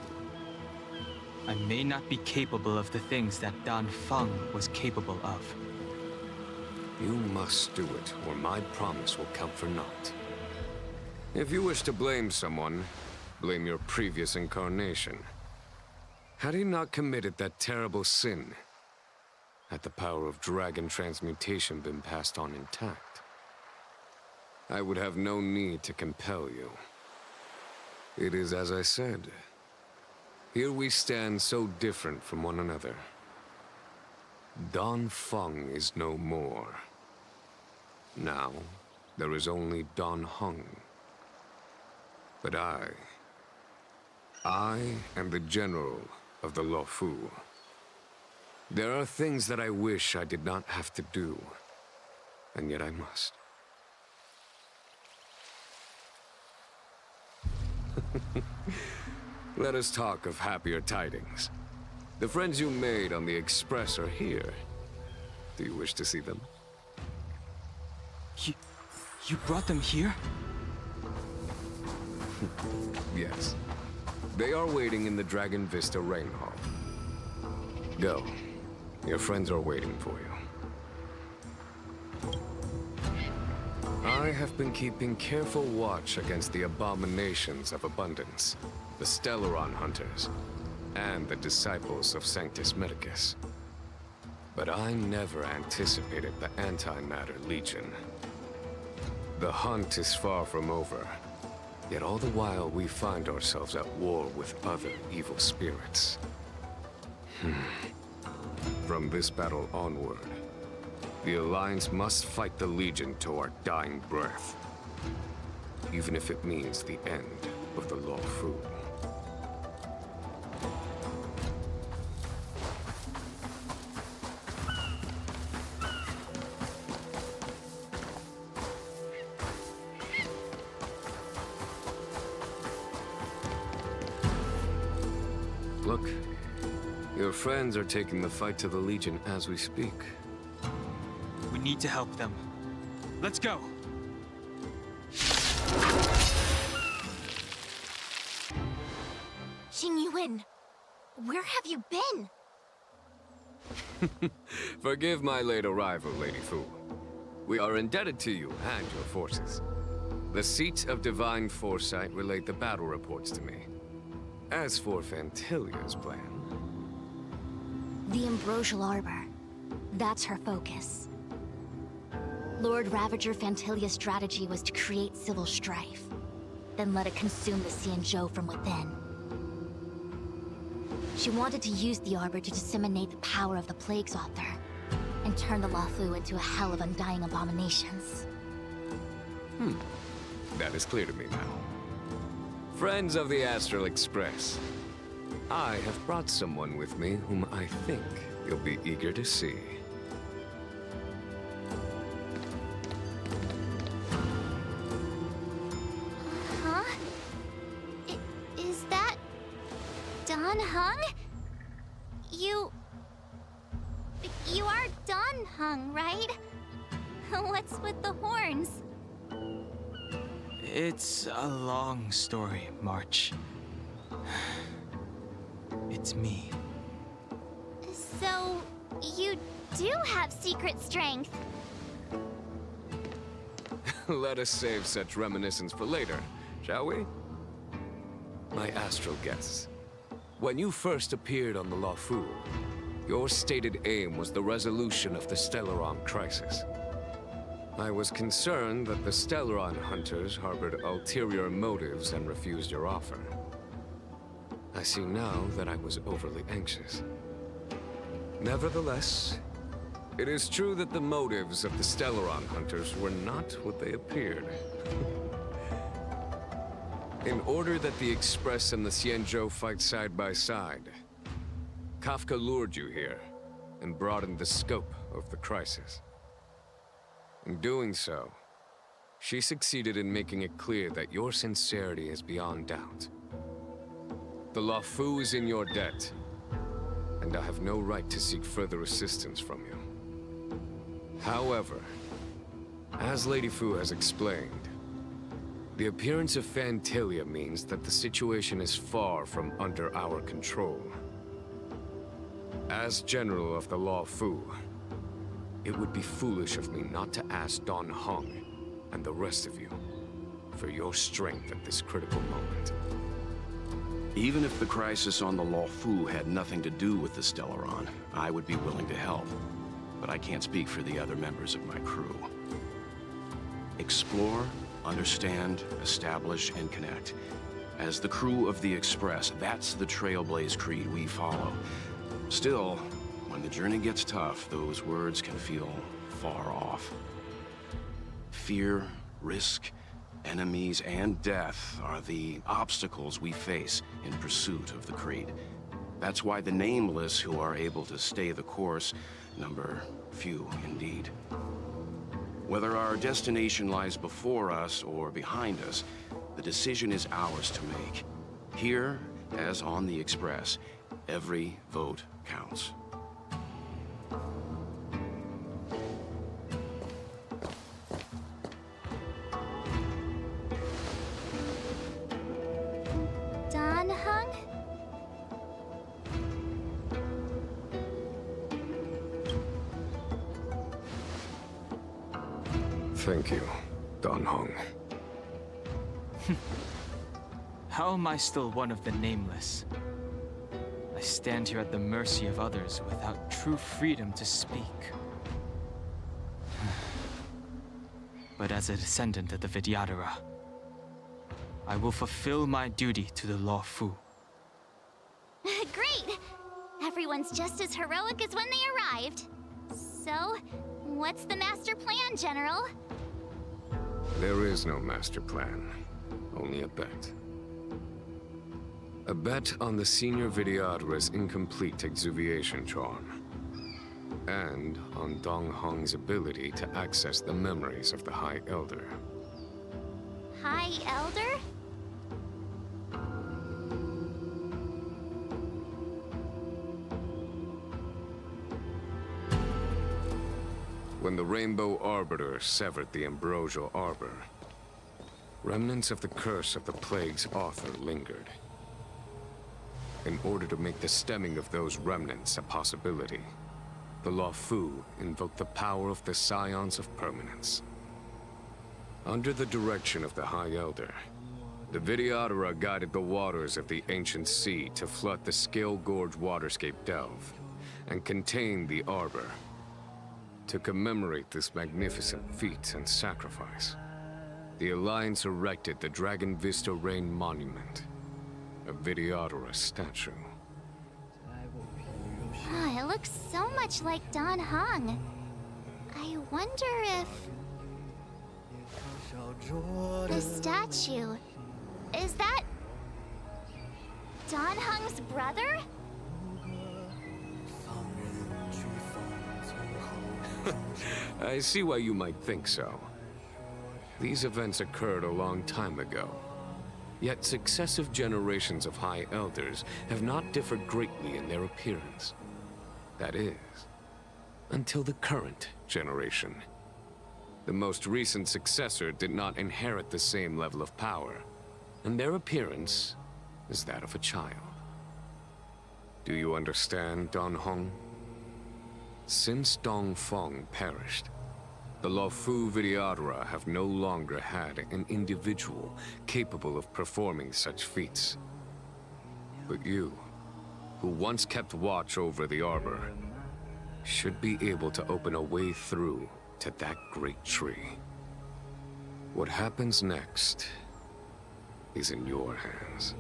I may not be capable of the things that Dan Feng was capable of. You must do it, or my promise will count for naught. If you wish to blame someone, blame your previous incarnation. Had he not committed that terrible sin, had the power of dragon transmutation been passed on intact, I would have no need to compel you. It is as I said. Here we stand so different from one another. Dan Feng is no more. Now, there is only Dan Heng. But I am the general of the Luofu. There are things that I wish I did not have to do, and yet I must. Let us talk of happier tidings. The friends you made on the Express are here. Do you wish to see them? You brought them here? Yes. They are waiting in the Dragon Vista Rain Hall. Go. Your friends are waiting for you. I have been keeping careful watch against the abominations of abundance, the Stellaron Hunters, and the disciples of Sanctus Medicus. But I never anticipated the Antimatter Legion. The hunt is far from over, yet all the while we find ourselves at war with other evil spirits. From this battle onward, the Alliance must fight the Legion to our dying breath, even if it means the end of the Luofu. Look, your friends are taking the fight to the Legion as we speak. We need to help them. Let's go! Jingyuan, where have you been? Forgive my late arrival, Lady Fu. We are indebted to you and your forces. The Seat of Divine Foresight relayed the battle reports to me. As for Fantilia's plan... The Ambrosial Arbor. That's her focus. Lord Ravager Fantilia's strategy was to create civil strife, then let it consume the Xianzhou from within. She wanted to use the Arbor to disseminate the power of the Plague's author, and turn the Luofu into a hell of undying abominations. That is clear to me now. Friends of the Astral Express, I have brought someone with me whom I think you'll be eager to see. Huh? Is that... Dan Heng? You are Dan Heng, right? What's with the horns? It's a long story, March. It's me. So, you do have secret strength. Let us save such reminiscence for later, shall we? My astral guests, when you first appeared on the Luofu, your stated aim was the resolution of the Stellaron crisis. I was concerned that the Stellaron Hunters harbored ulterior motives and refused your offer. I see now that I was overly anxious. Nevertheless, it is true that the motives of the Stellaron Hunters were not what they appeared. In order that the Express and the Xianzhou fight side by side, Kafka lured you here and broadened the scope of the crisis. In doing so, she succeeded in making it clear that your sincerity is beyond doubt. The Luofu is in your debt, and and I have no right to seek further assistance from you. However, as Lady Fu has explained, the appearance of Phantalia means that the situation is far from under our control. As General of the Law Fu, it would be foolish of me not to ask Don Hong and the rest of you for your strength at this critical moment. Even if the crisis on the Law Fu had nothing to do with the Stellaron, I would be willing to help. But I can't speak for the other members of my crew. Explore, understand, establish, and connect. As the crew of the Express, that's the Trailblaze creed we follow. Still, when the journey gets tough, those words can feel far off. Fear, risk, enemies, and death are the obstacles we face in pursuit of the creed. That's why the nameless who are able to stay the course number few indeed. Whether our destination lies before us or behind us, the decision is ours to make. Here, as on the Express, every vote counts. Don Hung? Thank you, Don Hong. How am I still one of the nameless? I stand here at the mercy of others without true freedom to speak. But as a descendant of the Vidyadhara, I will fulfill my duty to the Law Fu. Great! Everyone's just as heroic as when they arrived. So, what's the master plan, General? There is no master plan, only a bet. A bet on the Senior Vidyadhara's incomplete exuviation charm, and on Dong Hong's ability to access the memories of the High Elder. High Elder? When the Rainbow Arbiter severed the Ambrosial Arbor, remnants of the curse of the Plague's author lingered. In order to make the stemming of those remnants a possibility, the Law Fu invoked the power of the Scions of Permanence. Under the direction of the High Elder, the Vidyadhara guided the waters of the ancient sea to flood the Scale Gorge waterscape delve and contain the Arbor. To commemorate this magnificent feat and sacrifice, the Alliance erected the Dragon Vista Rain Monument, a Vidyadhara statue. It looks so much like Don Hong. I wonder if... The statue... Is that... Don Hong's brother? I see why you might think so. These events occurred a long time ago. Yet successive generations of High Elders have not differed greatly in their appearance. That is, until the current generation. The most recent successor did not inherit the same level of power, and their appearance is that of a child. Do you understand, Don Hong? Since Dong Feng perished, the Law Fu Vidyadhara have no longer had an individual capable of performing such feats. But you, who once kept watch over the Arbor, should be able to open a way through to that great tree. What happens next is in your hands.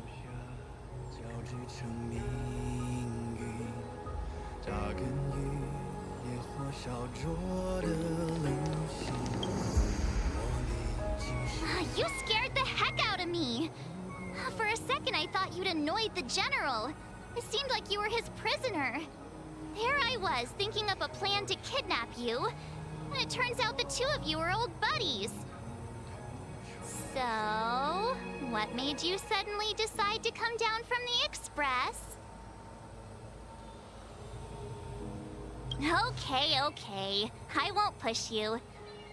You scared the heck out of me! For a second I thought you'd annoyed the General. It seemed like you were his prisoner. There I was, thinking up a plan to kidnap you. And it turns out the two of you are old buddies. So, what made you suddenly decide to come down from the Express? Okay, okay. I won't push you.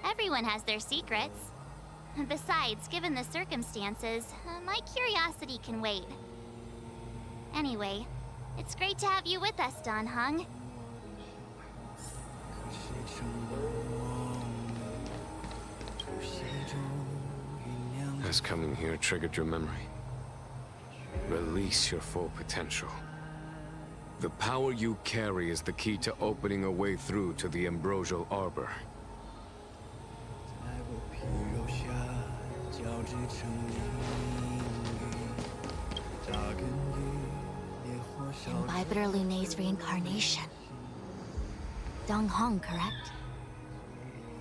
Everyone has their secrets. Besides, given the circumstances, my curiosity can wait. Anyway, it's great to have you with us, Dan Heng. Has coming here triggered your memory? Release your full potential. The power you carry is the key to opening a way through to the Ambrosial Arbor. Imbibitor Lunay's reincarnation. Dong Hong, correct?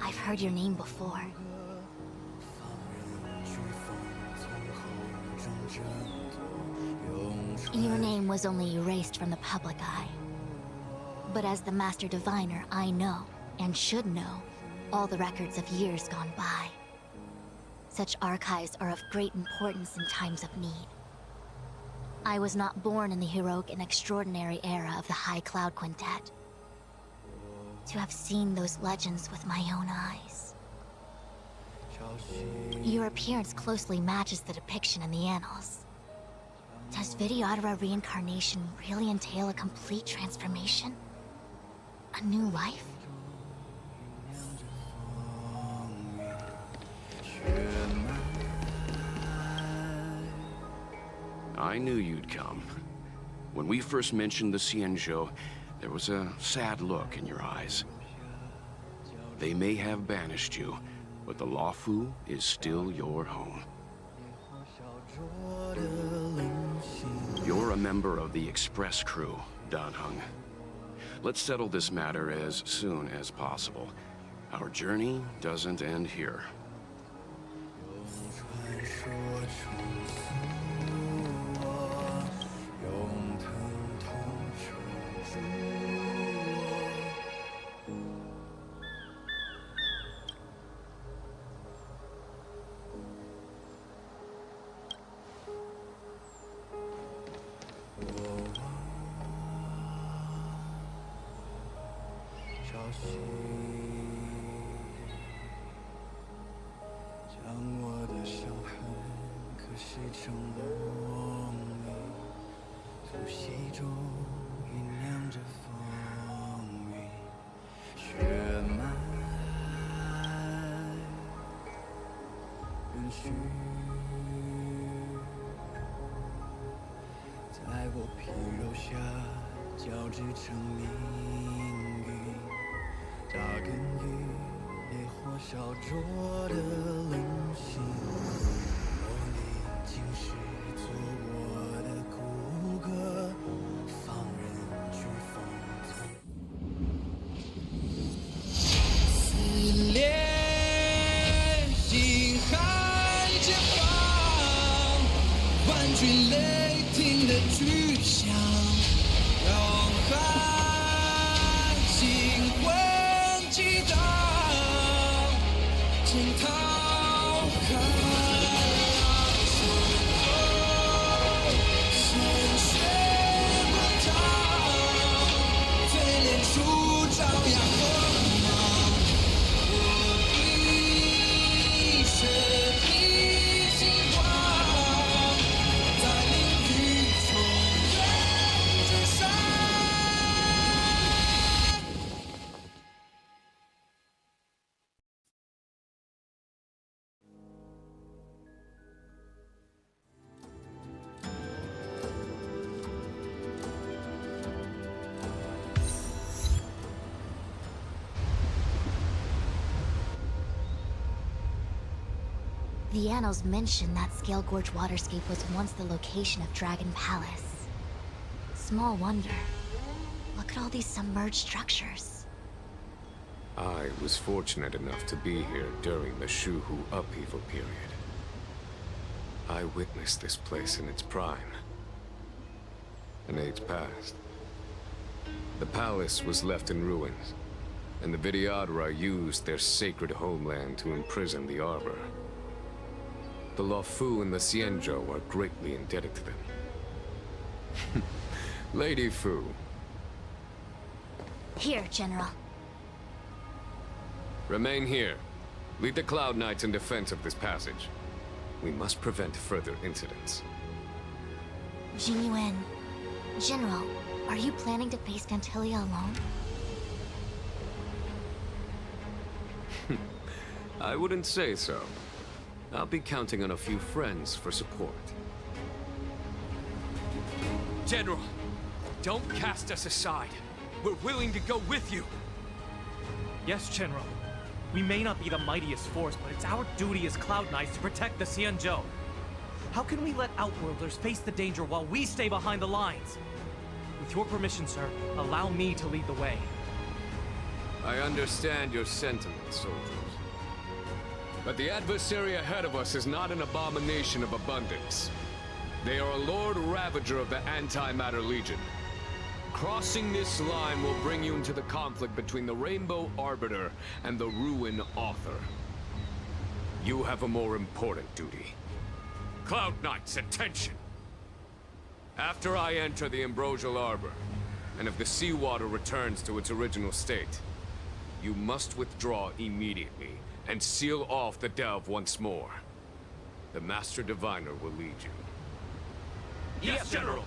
I've heard your name before. Your name was only erased from the public eye. But as the Master Diviner, I know, and should know, all the records of years gone by. Such archives are of great importance in times of need. I was not born in the heroic and extraordinary era of the High Cloud Quintet. To have seen those legends with my own eyes. Your appearance closely matches the depiction in the annals. Does Videodora reincarnation really entail a complete transformation? A new life? I knew you'd come. When we first mentioned the Xianzhou, there was a sad look in your eyes. They may have banished you, but the Luofu is still your home. You're a member of the Express crew, Dan Heng. Let's settle this matter as soon as possible. Our journey doesn't end here. The annals mention that Scale Gorge waterscape was once the location of Dragon Palace. Small wonder. Look at all these submerged structures. I was fortunate enough to be here during the Shuhu upheaval period. I witnessed this place in its prime. An age passed. The palace was left in ruins, and the Videodora used their sacred homeland to imprison the Arbor. The Luofu and the Xianzhou are greatly indebted to them. Lady Fu, Here, General. Remain here. Lead the Cloud Knights in defense of this passage. We must prevent further incidents. Jingyuan. General, are you planning to face Vantilia alone? I wouldn't say so. I'll be counting on a few friends for support. General, don't cast us aside. We're willing to go with you. Yes, General. We may not be the mightiest force, but it's our duty as Cloud Knights to protect the Xianzhou. How can we let Outworlders face the danger while we stay behind the lines? With your permission, sir, allow me to lead the way. I understand your sentiments, soldiers. But the adversary ahead of us is not an abomination of abundance. They are a Lord Ravager of the Antimatter Legion. Crossing this line will bring you into the conflict between the Rainbow Arbiter and the Ruin Author. You have a more important duty. Cloud Knights, attention! After I enter the Ambrosial Arbor, and if the seawater returns to its original state, you must withdraw immediately and seal off the delve once more. The Master Diviner will lead you. Yes, General!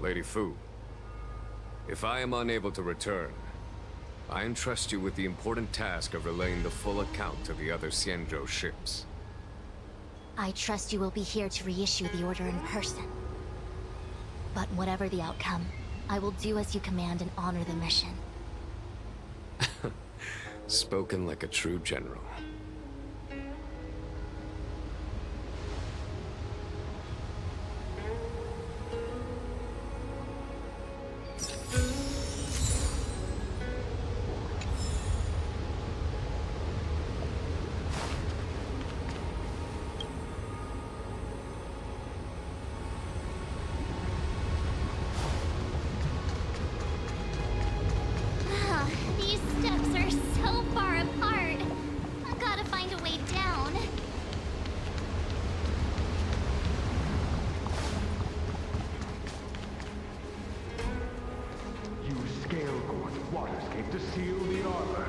Lady Fu, if I am unable to return, I entrust you with the important task of relaying the full account to the other Xianzhou ships. I trust you will be here to reissue the order in person. But whatever the outcome, I will do as you command and honor the mission. Spoken like a true general. These steps are so far apart. I gotta find a way down. Use Scale-Gorge Waterscape to seal the armor.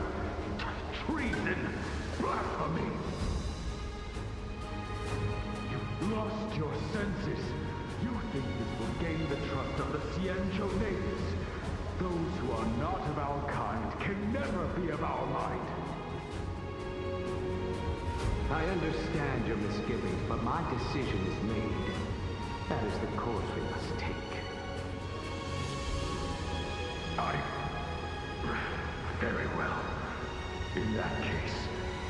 Treason! Blasphemy! You've lost your senses. You think this will gain the trust of the Xianzhou natives. Those who are not of our kind can never be of our mind. I understand your misgivings, but my decision is made. That is the course we must take. Very well. In that case,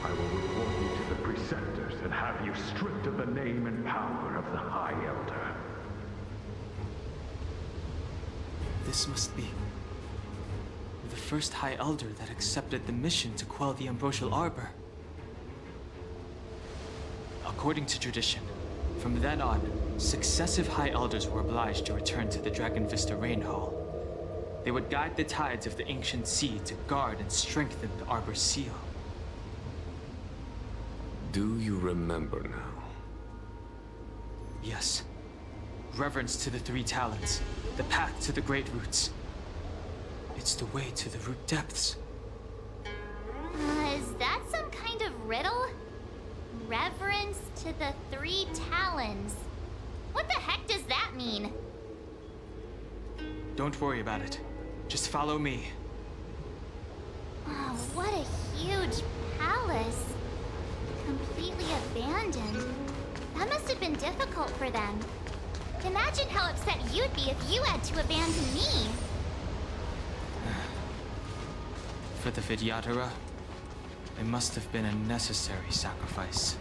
I will report you to the Preceptors and have you stripped of the name and power of the High Elder. This must be the first High Elder that accepted the mission to quell the Ambrosial Arbor. According to tradition, from then on, successive High Elders were obliged to return to the Dragon Vista Rain Hall. They would guide the tides of the ancient sea to guard and strengthen the Arbor's seal. Do you remember now? Yes. Reverence to the Three Talons, the path to the Great Roots. It's the way to the root depths. Is that some kind of riddle? Reverence to the Three Talons. What the heck does that mean? Don't worry about it. Just follow me. Oh, what a huge palace. Completely abandoned. That must have been difficult for them. Imagine how upset you'd be if you had to abandon me. For the Vidyadhara, it must have been a necessary sacrifice.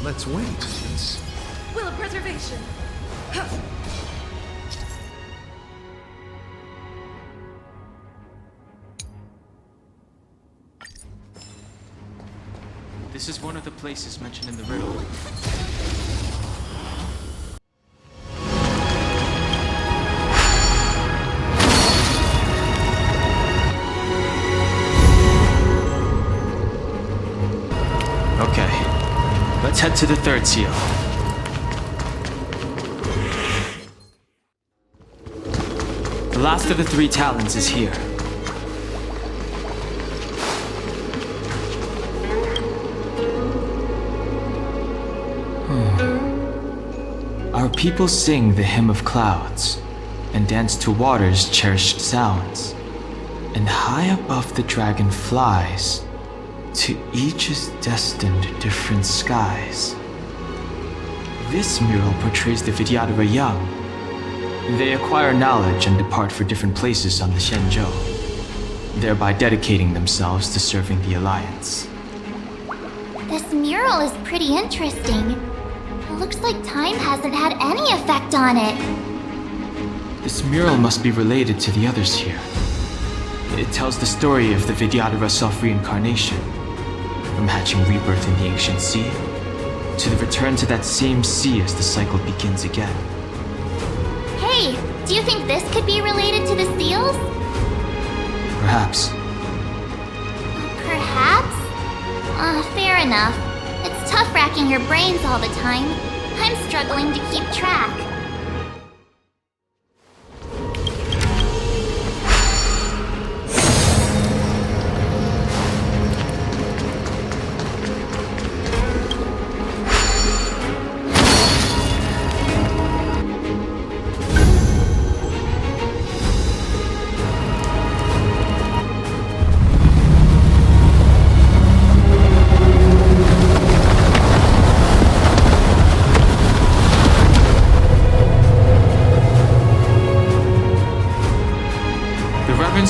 let's wait. Will of preservation. Huh. This is one of the places mentioned in the riddle. Okay, let's head to the third seal. The last of the 3 talons is here. Our people sing the hymn of clouds and dance to water's cherished sounds. And high above the dragon flies, to each is destined different skies. This mural portrays the Vidyadhara young. They acquire knowledge and depart for different places on the Xianzhou, thereby dedicating themselves to serving the Alliance. This mural is pretty interesting. It looks like time hasn't had any effect on it. This mural must be related to the others here. It tells the story of the Vidyadhara self-reincarnation, from hatching rebirth in the ancient sea, to the return to that same sea as the cycle begins again. Hey, do you think this could be related to the seals? Perhaps. Perhaps? Fair enough. It's tough racking your brains all the time. I'm struggling to keep track.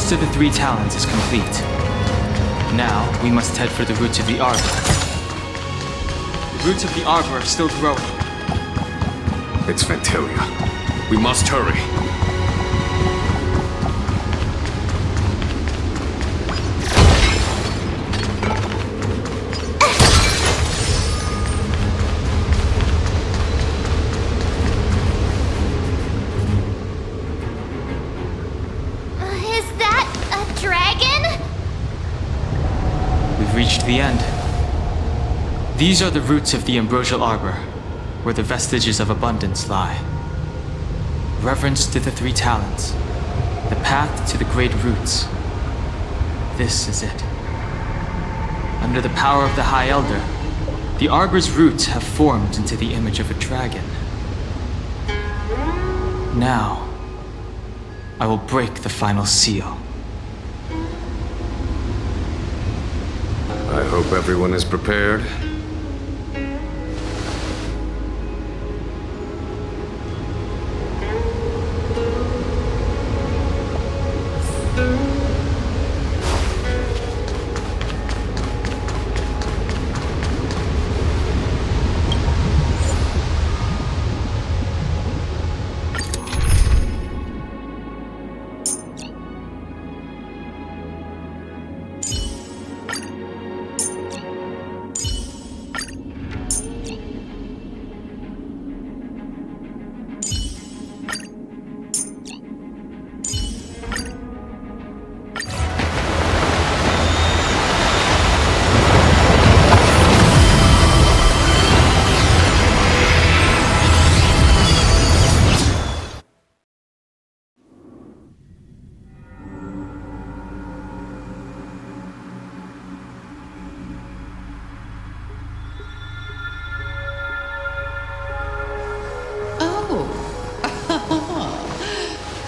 To the 3 talons is complete. Now, we must head for the roots of the arbor. The roots of the arbor are still growing. It's Phantalia. We must hurry. Reached the end. These are the roots of the ambrosial arbor, where the vestiges of abundance lie. Reverence to the 3 talons, the path to the great roots. This is it. Under the power of the High Elder, the arbor's roots have formed into the image of a dragon. Now, I will break the final seal. I hope everyone is prepared.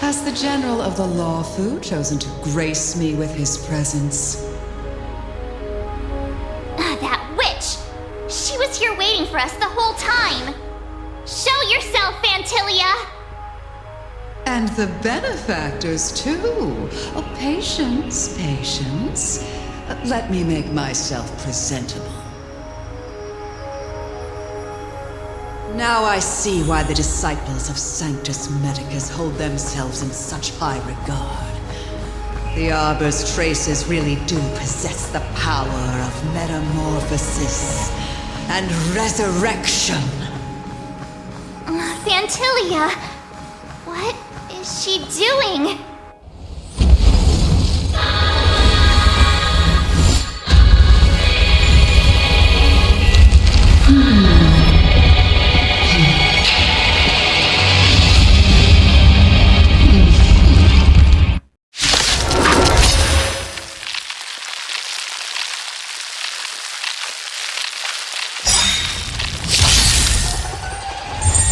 Has the General of the Lawfu chosen to grace me with his presence? That witch! She was here waiting for us the whole time! Show yourself, Phantalia! And the benefactors, too. Oh, patience, patience. Let me make myself presentable. Now I see why the disciples of Sanctus Medicus hold themselves in such high regard. The Arbor's traces really do possess the power of metamorphosis and resurrection. Phantilia! What is she doing?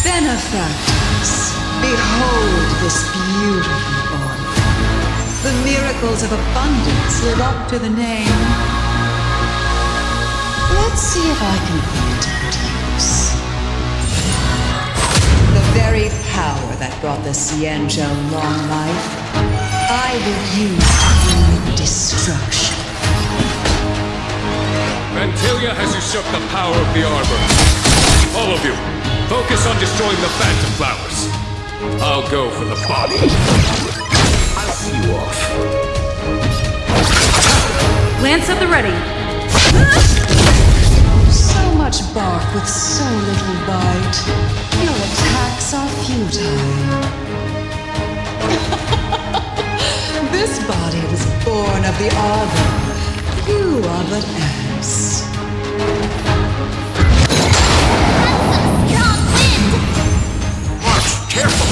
Benefactors, behold this beautiful orb. The miracles of abundance live up to the name. Let's see if I can put it to good use. The very power that brought the Xianzhou long life, I will use to bring destruction. Phantilia has usurped the power of the Arbor. All of you, focus on destroying the Phantom Flowers. I'll go for the body. I'll see you off. Lance at the ready. So much bark with so little bite. Your attacks are futile. This body was born of the Arbor. You are but ants. Careful!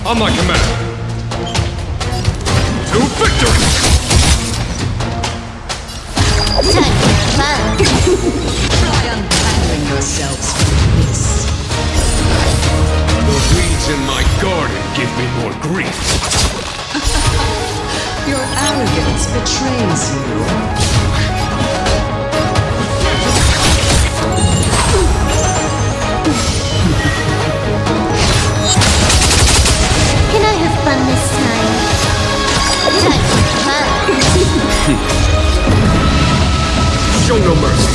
On my command! To victory! Try untangling yourselves from this. The weeds in my garden give me more grief. Your arrogance betrays you. Can I have fun this time? Show no mercy.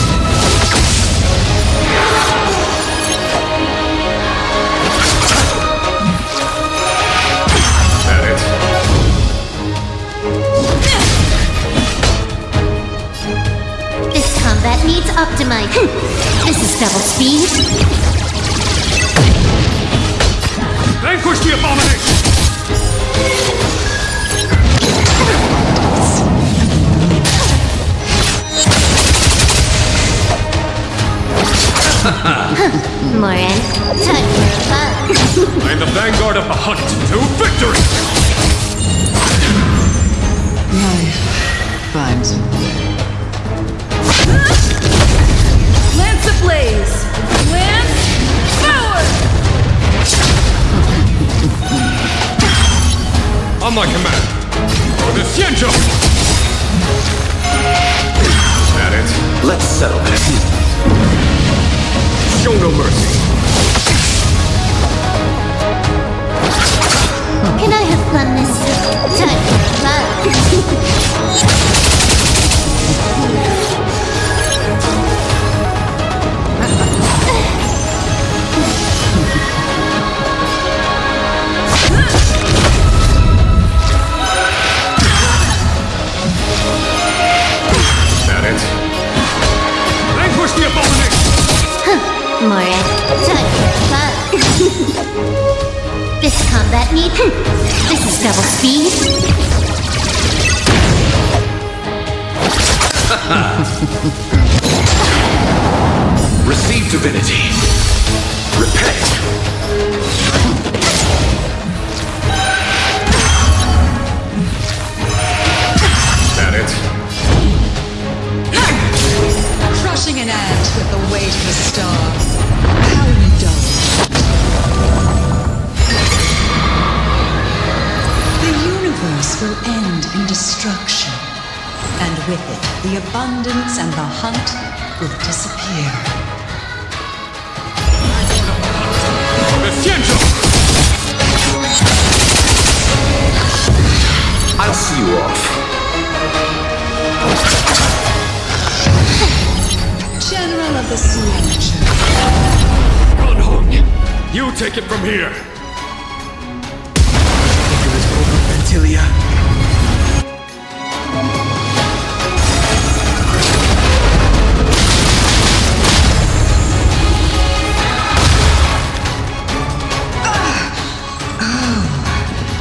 That it? This combat needs optimizing. This is double speed. Vanquish the abomination! Moran, I am the vanguard of the hunt to victory! Life finds a way. Lance ablaze! Lance forward! On my command, for the Xianzhou! That it? Let's settle this. Show no mercy. Can I have fun this That it? Vanquish the abomination! Moran, this combat needs. This is double speed. Receive divinity. Repent. That it? Crushing an ant with the weight of a star. How dull. The universe will end in destruction. And with it, the abundance and the hunt will disappear. The Xianzhou! I'll see you off. You take it from here! It was over, Ventilia.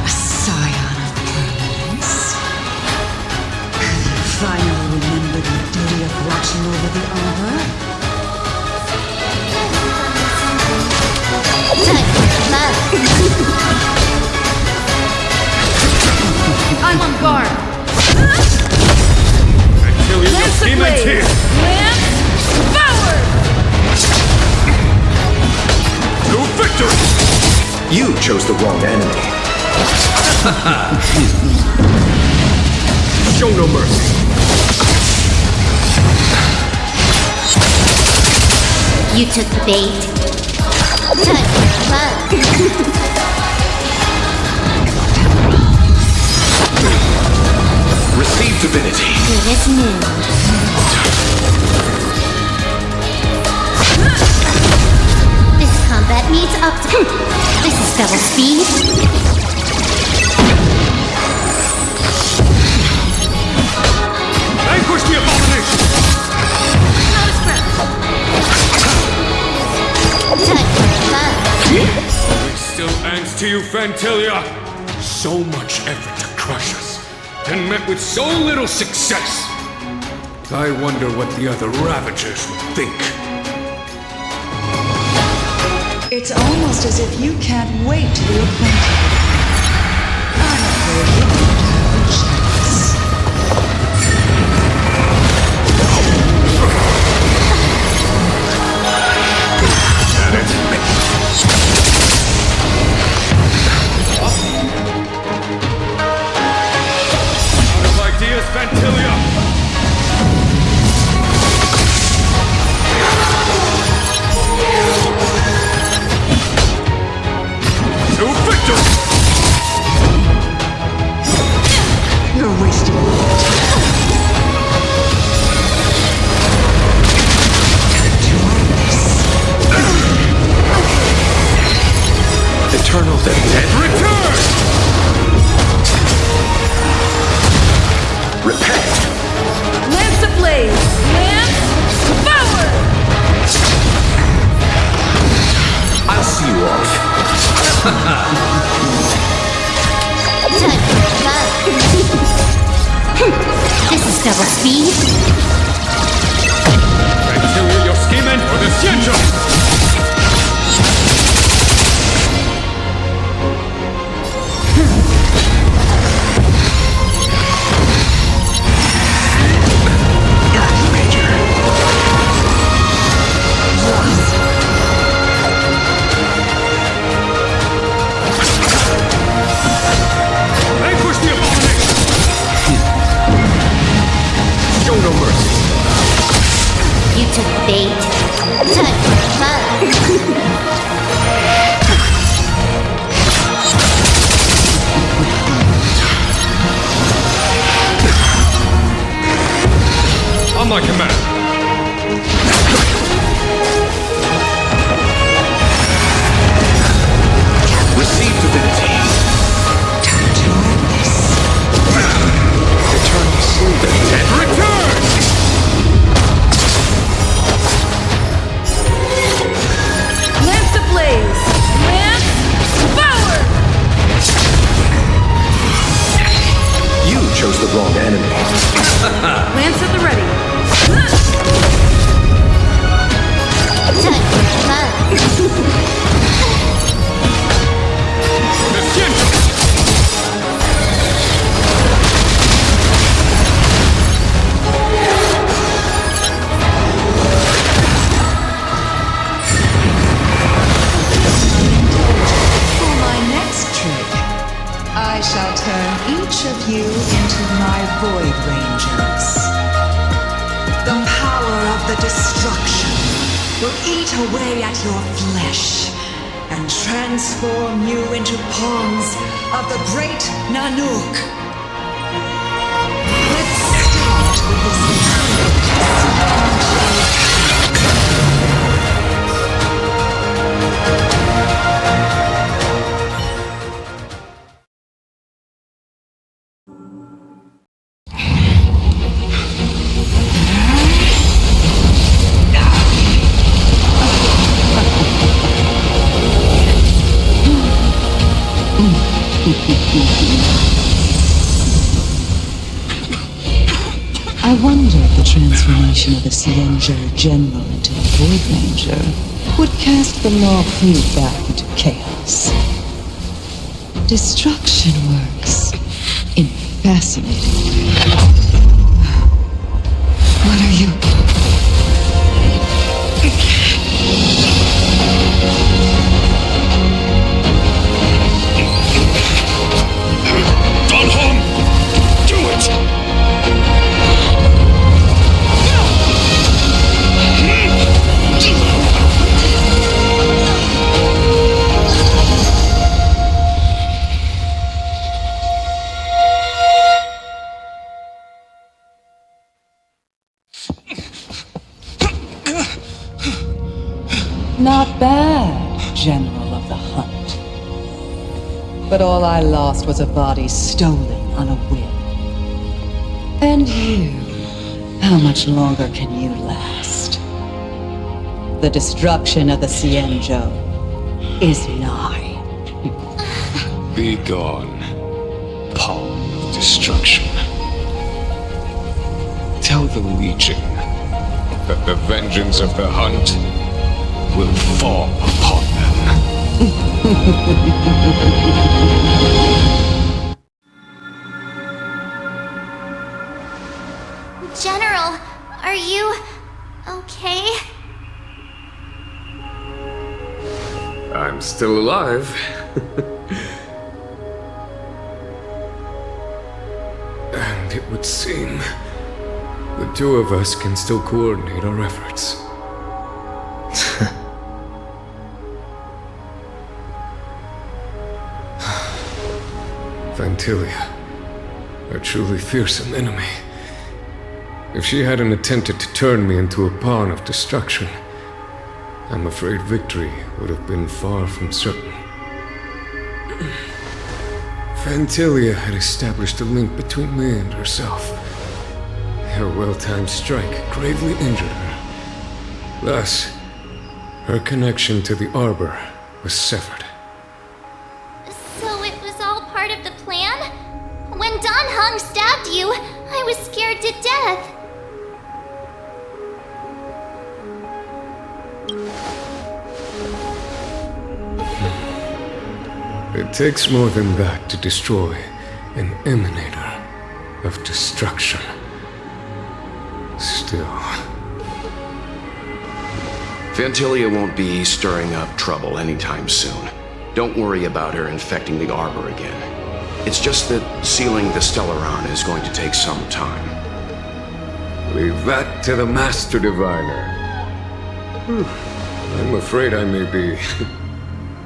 A scion of permanence. Have you finally remembered your duty of watching over the arbor? I'm on guard. Until your Lance demons ablaze. here! Lance forward! To victory! You chose the wrong enemy. Show no mercy. You took the bait. Receive divinity. Good as new. This combat needs up to... This is double speed. Vanquish the abomination! We still angst to you, Fantilia. So much effort to crush us, and met with so little success. I wonder what the other Ravagers would think. It's almost as if you can't wait to be acquainted. I'm afraid you don't have a chance. Out of ideas, Fantilia! To victory! You're wasting your time. Eternal Vendetta. Return! Repent. Lance ablaze! Lance forward! I'll see you off. This is double speed. Fantilia, your scheme end for the Cienjo! Vanquish the abomination! Show no mercy! You took the bait. On my command! Receive divinity. Eternal sleep and death. Return! Lance ablaze! Lance forward! You chose the wrong enemy. Lance at the ready. The Cienjo! For my next trick, I shall turn each of you into my Void Rangers. The power of the destruction will eat away at your flesh and transform you into pawns of the great Nanook. Let's start with this wondered the transformation of the Xianzhou General into a Void Ranger would cast the Law Fu back into chaos. Destruction works in fascinating way. What are you? Don Hong! Do it! Not bad, General of the Hunt. But all I lost was a body stolen on a whim. And you, how much longer can you last? The destruction of the Xianzhou is nigh. Be gone, pawn of destruction. Tell the Legion that the vengeance of the Hunt will fall upon them. General, are you okay? I'm still alive. And it would seem the two of us can still coordinate our efforts. Vantilia, a truly fearsome enemy. If she hadn't attempted to turn me into a pawn of destruction, I'm afraid victory would have been far from certain. Vantilia had established a link between me and herself. Her well-timed strike gravely injured her. Thus, her connection to the Arbor was severed. So it was all part of the plan? When Don Hung stabbed you, I was scared to death. It takes more than that to destroy an emanator of destruction. Still... Vantilia won't be stirring up trouble anytime soon. Don't worry about her infecting the Arbor again. It's just that sealing the Stellaron is going to take some time. Leave that to the Master Diviner. I'm afraid I may be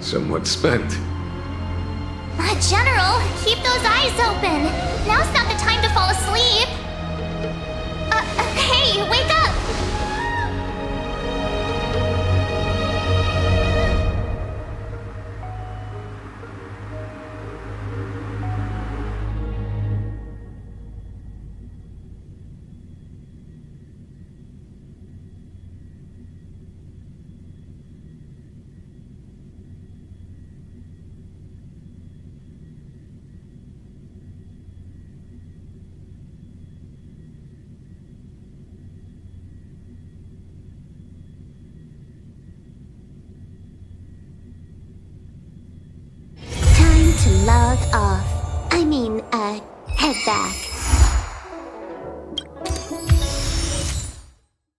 somewhat spent. General, keep those eyes open. Now's not the time to fall asleep. Hey, wake up! To log off. I mean, head back.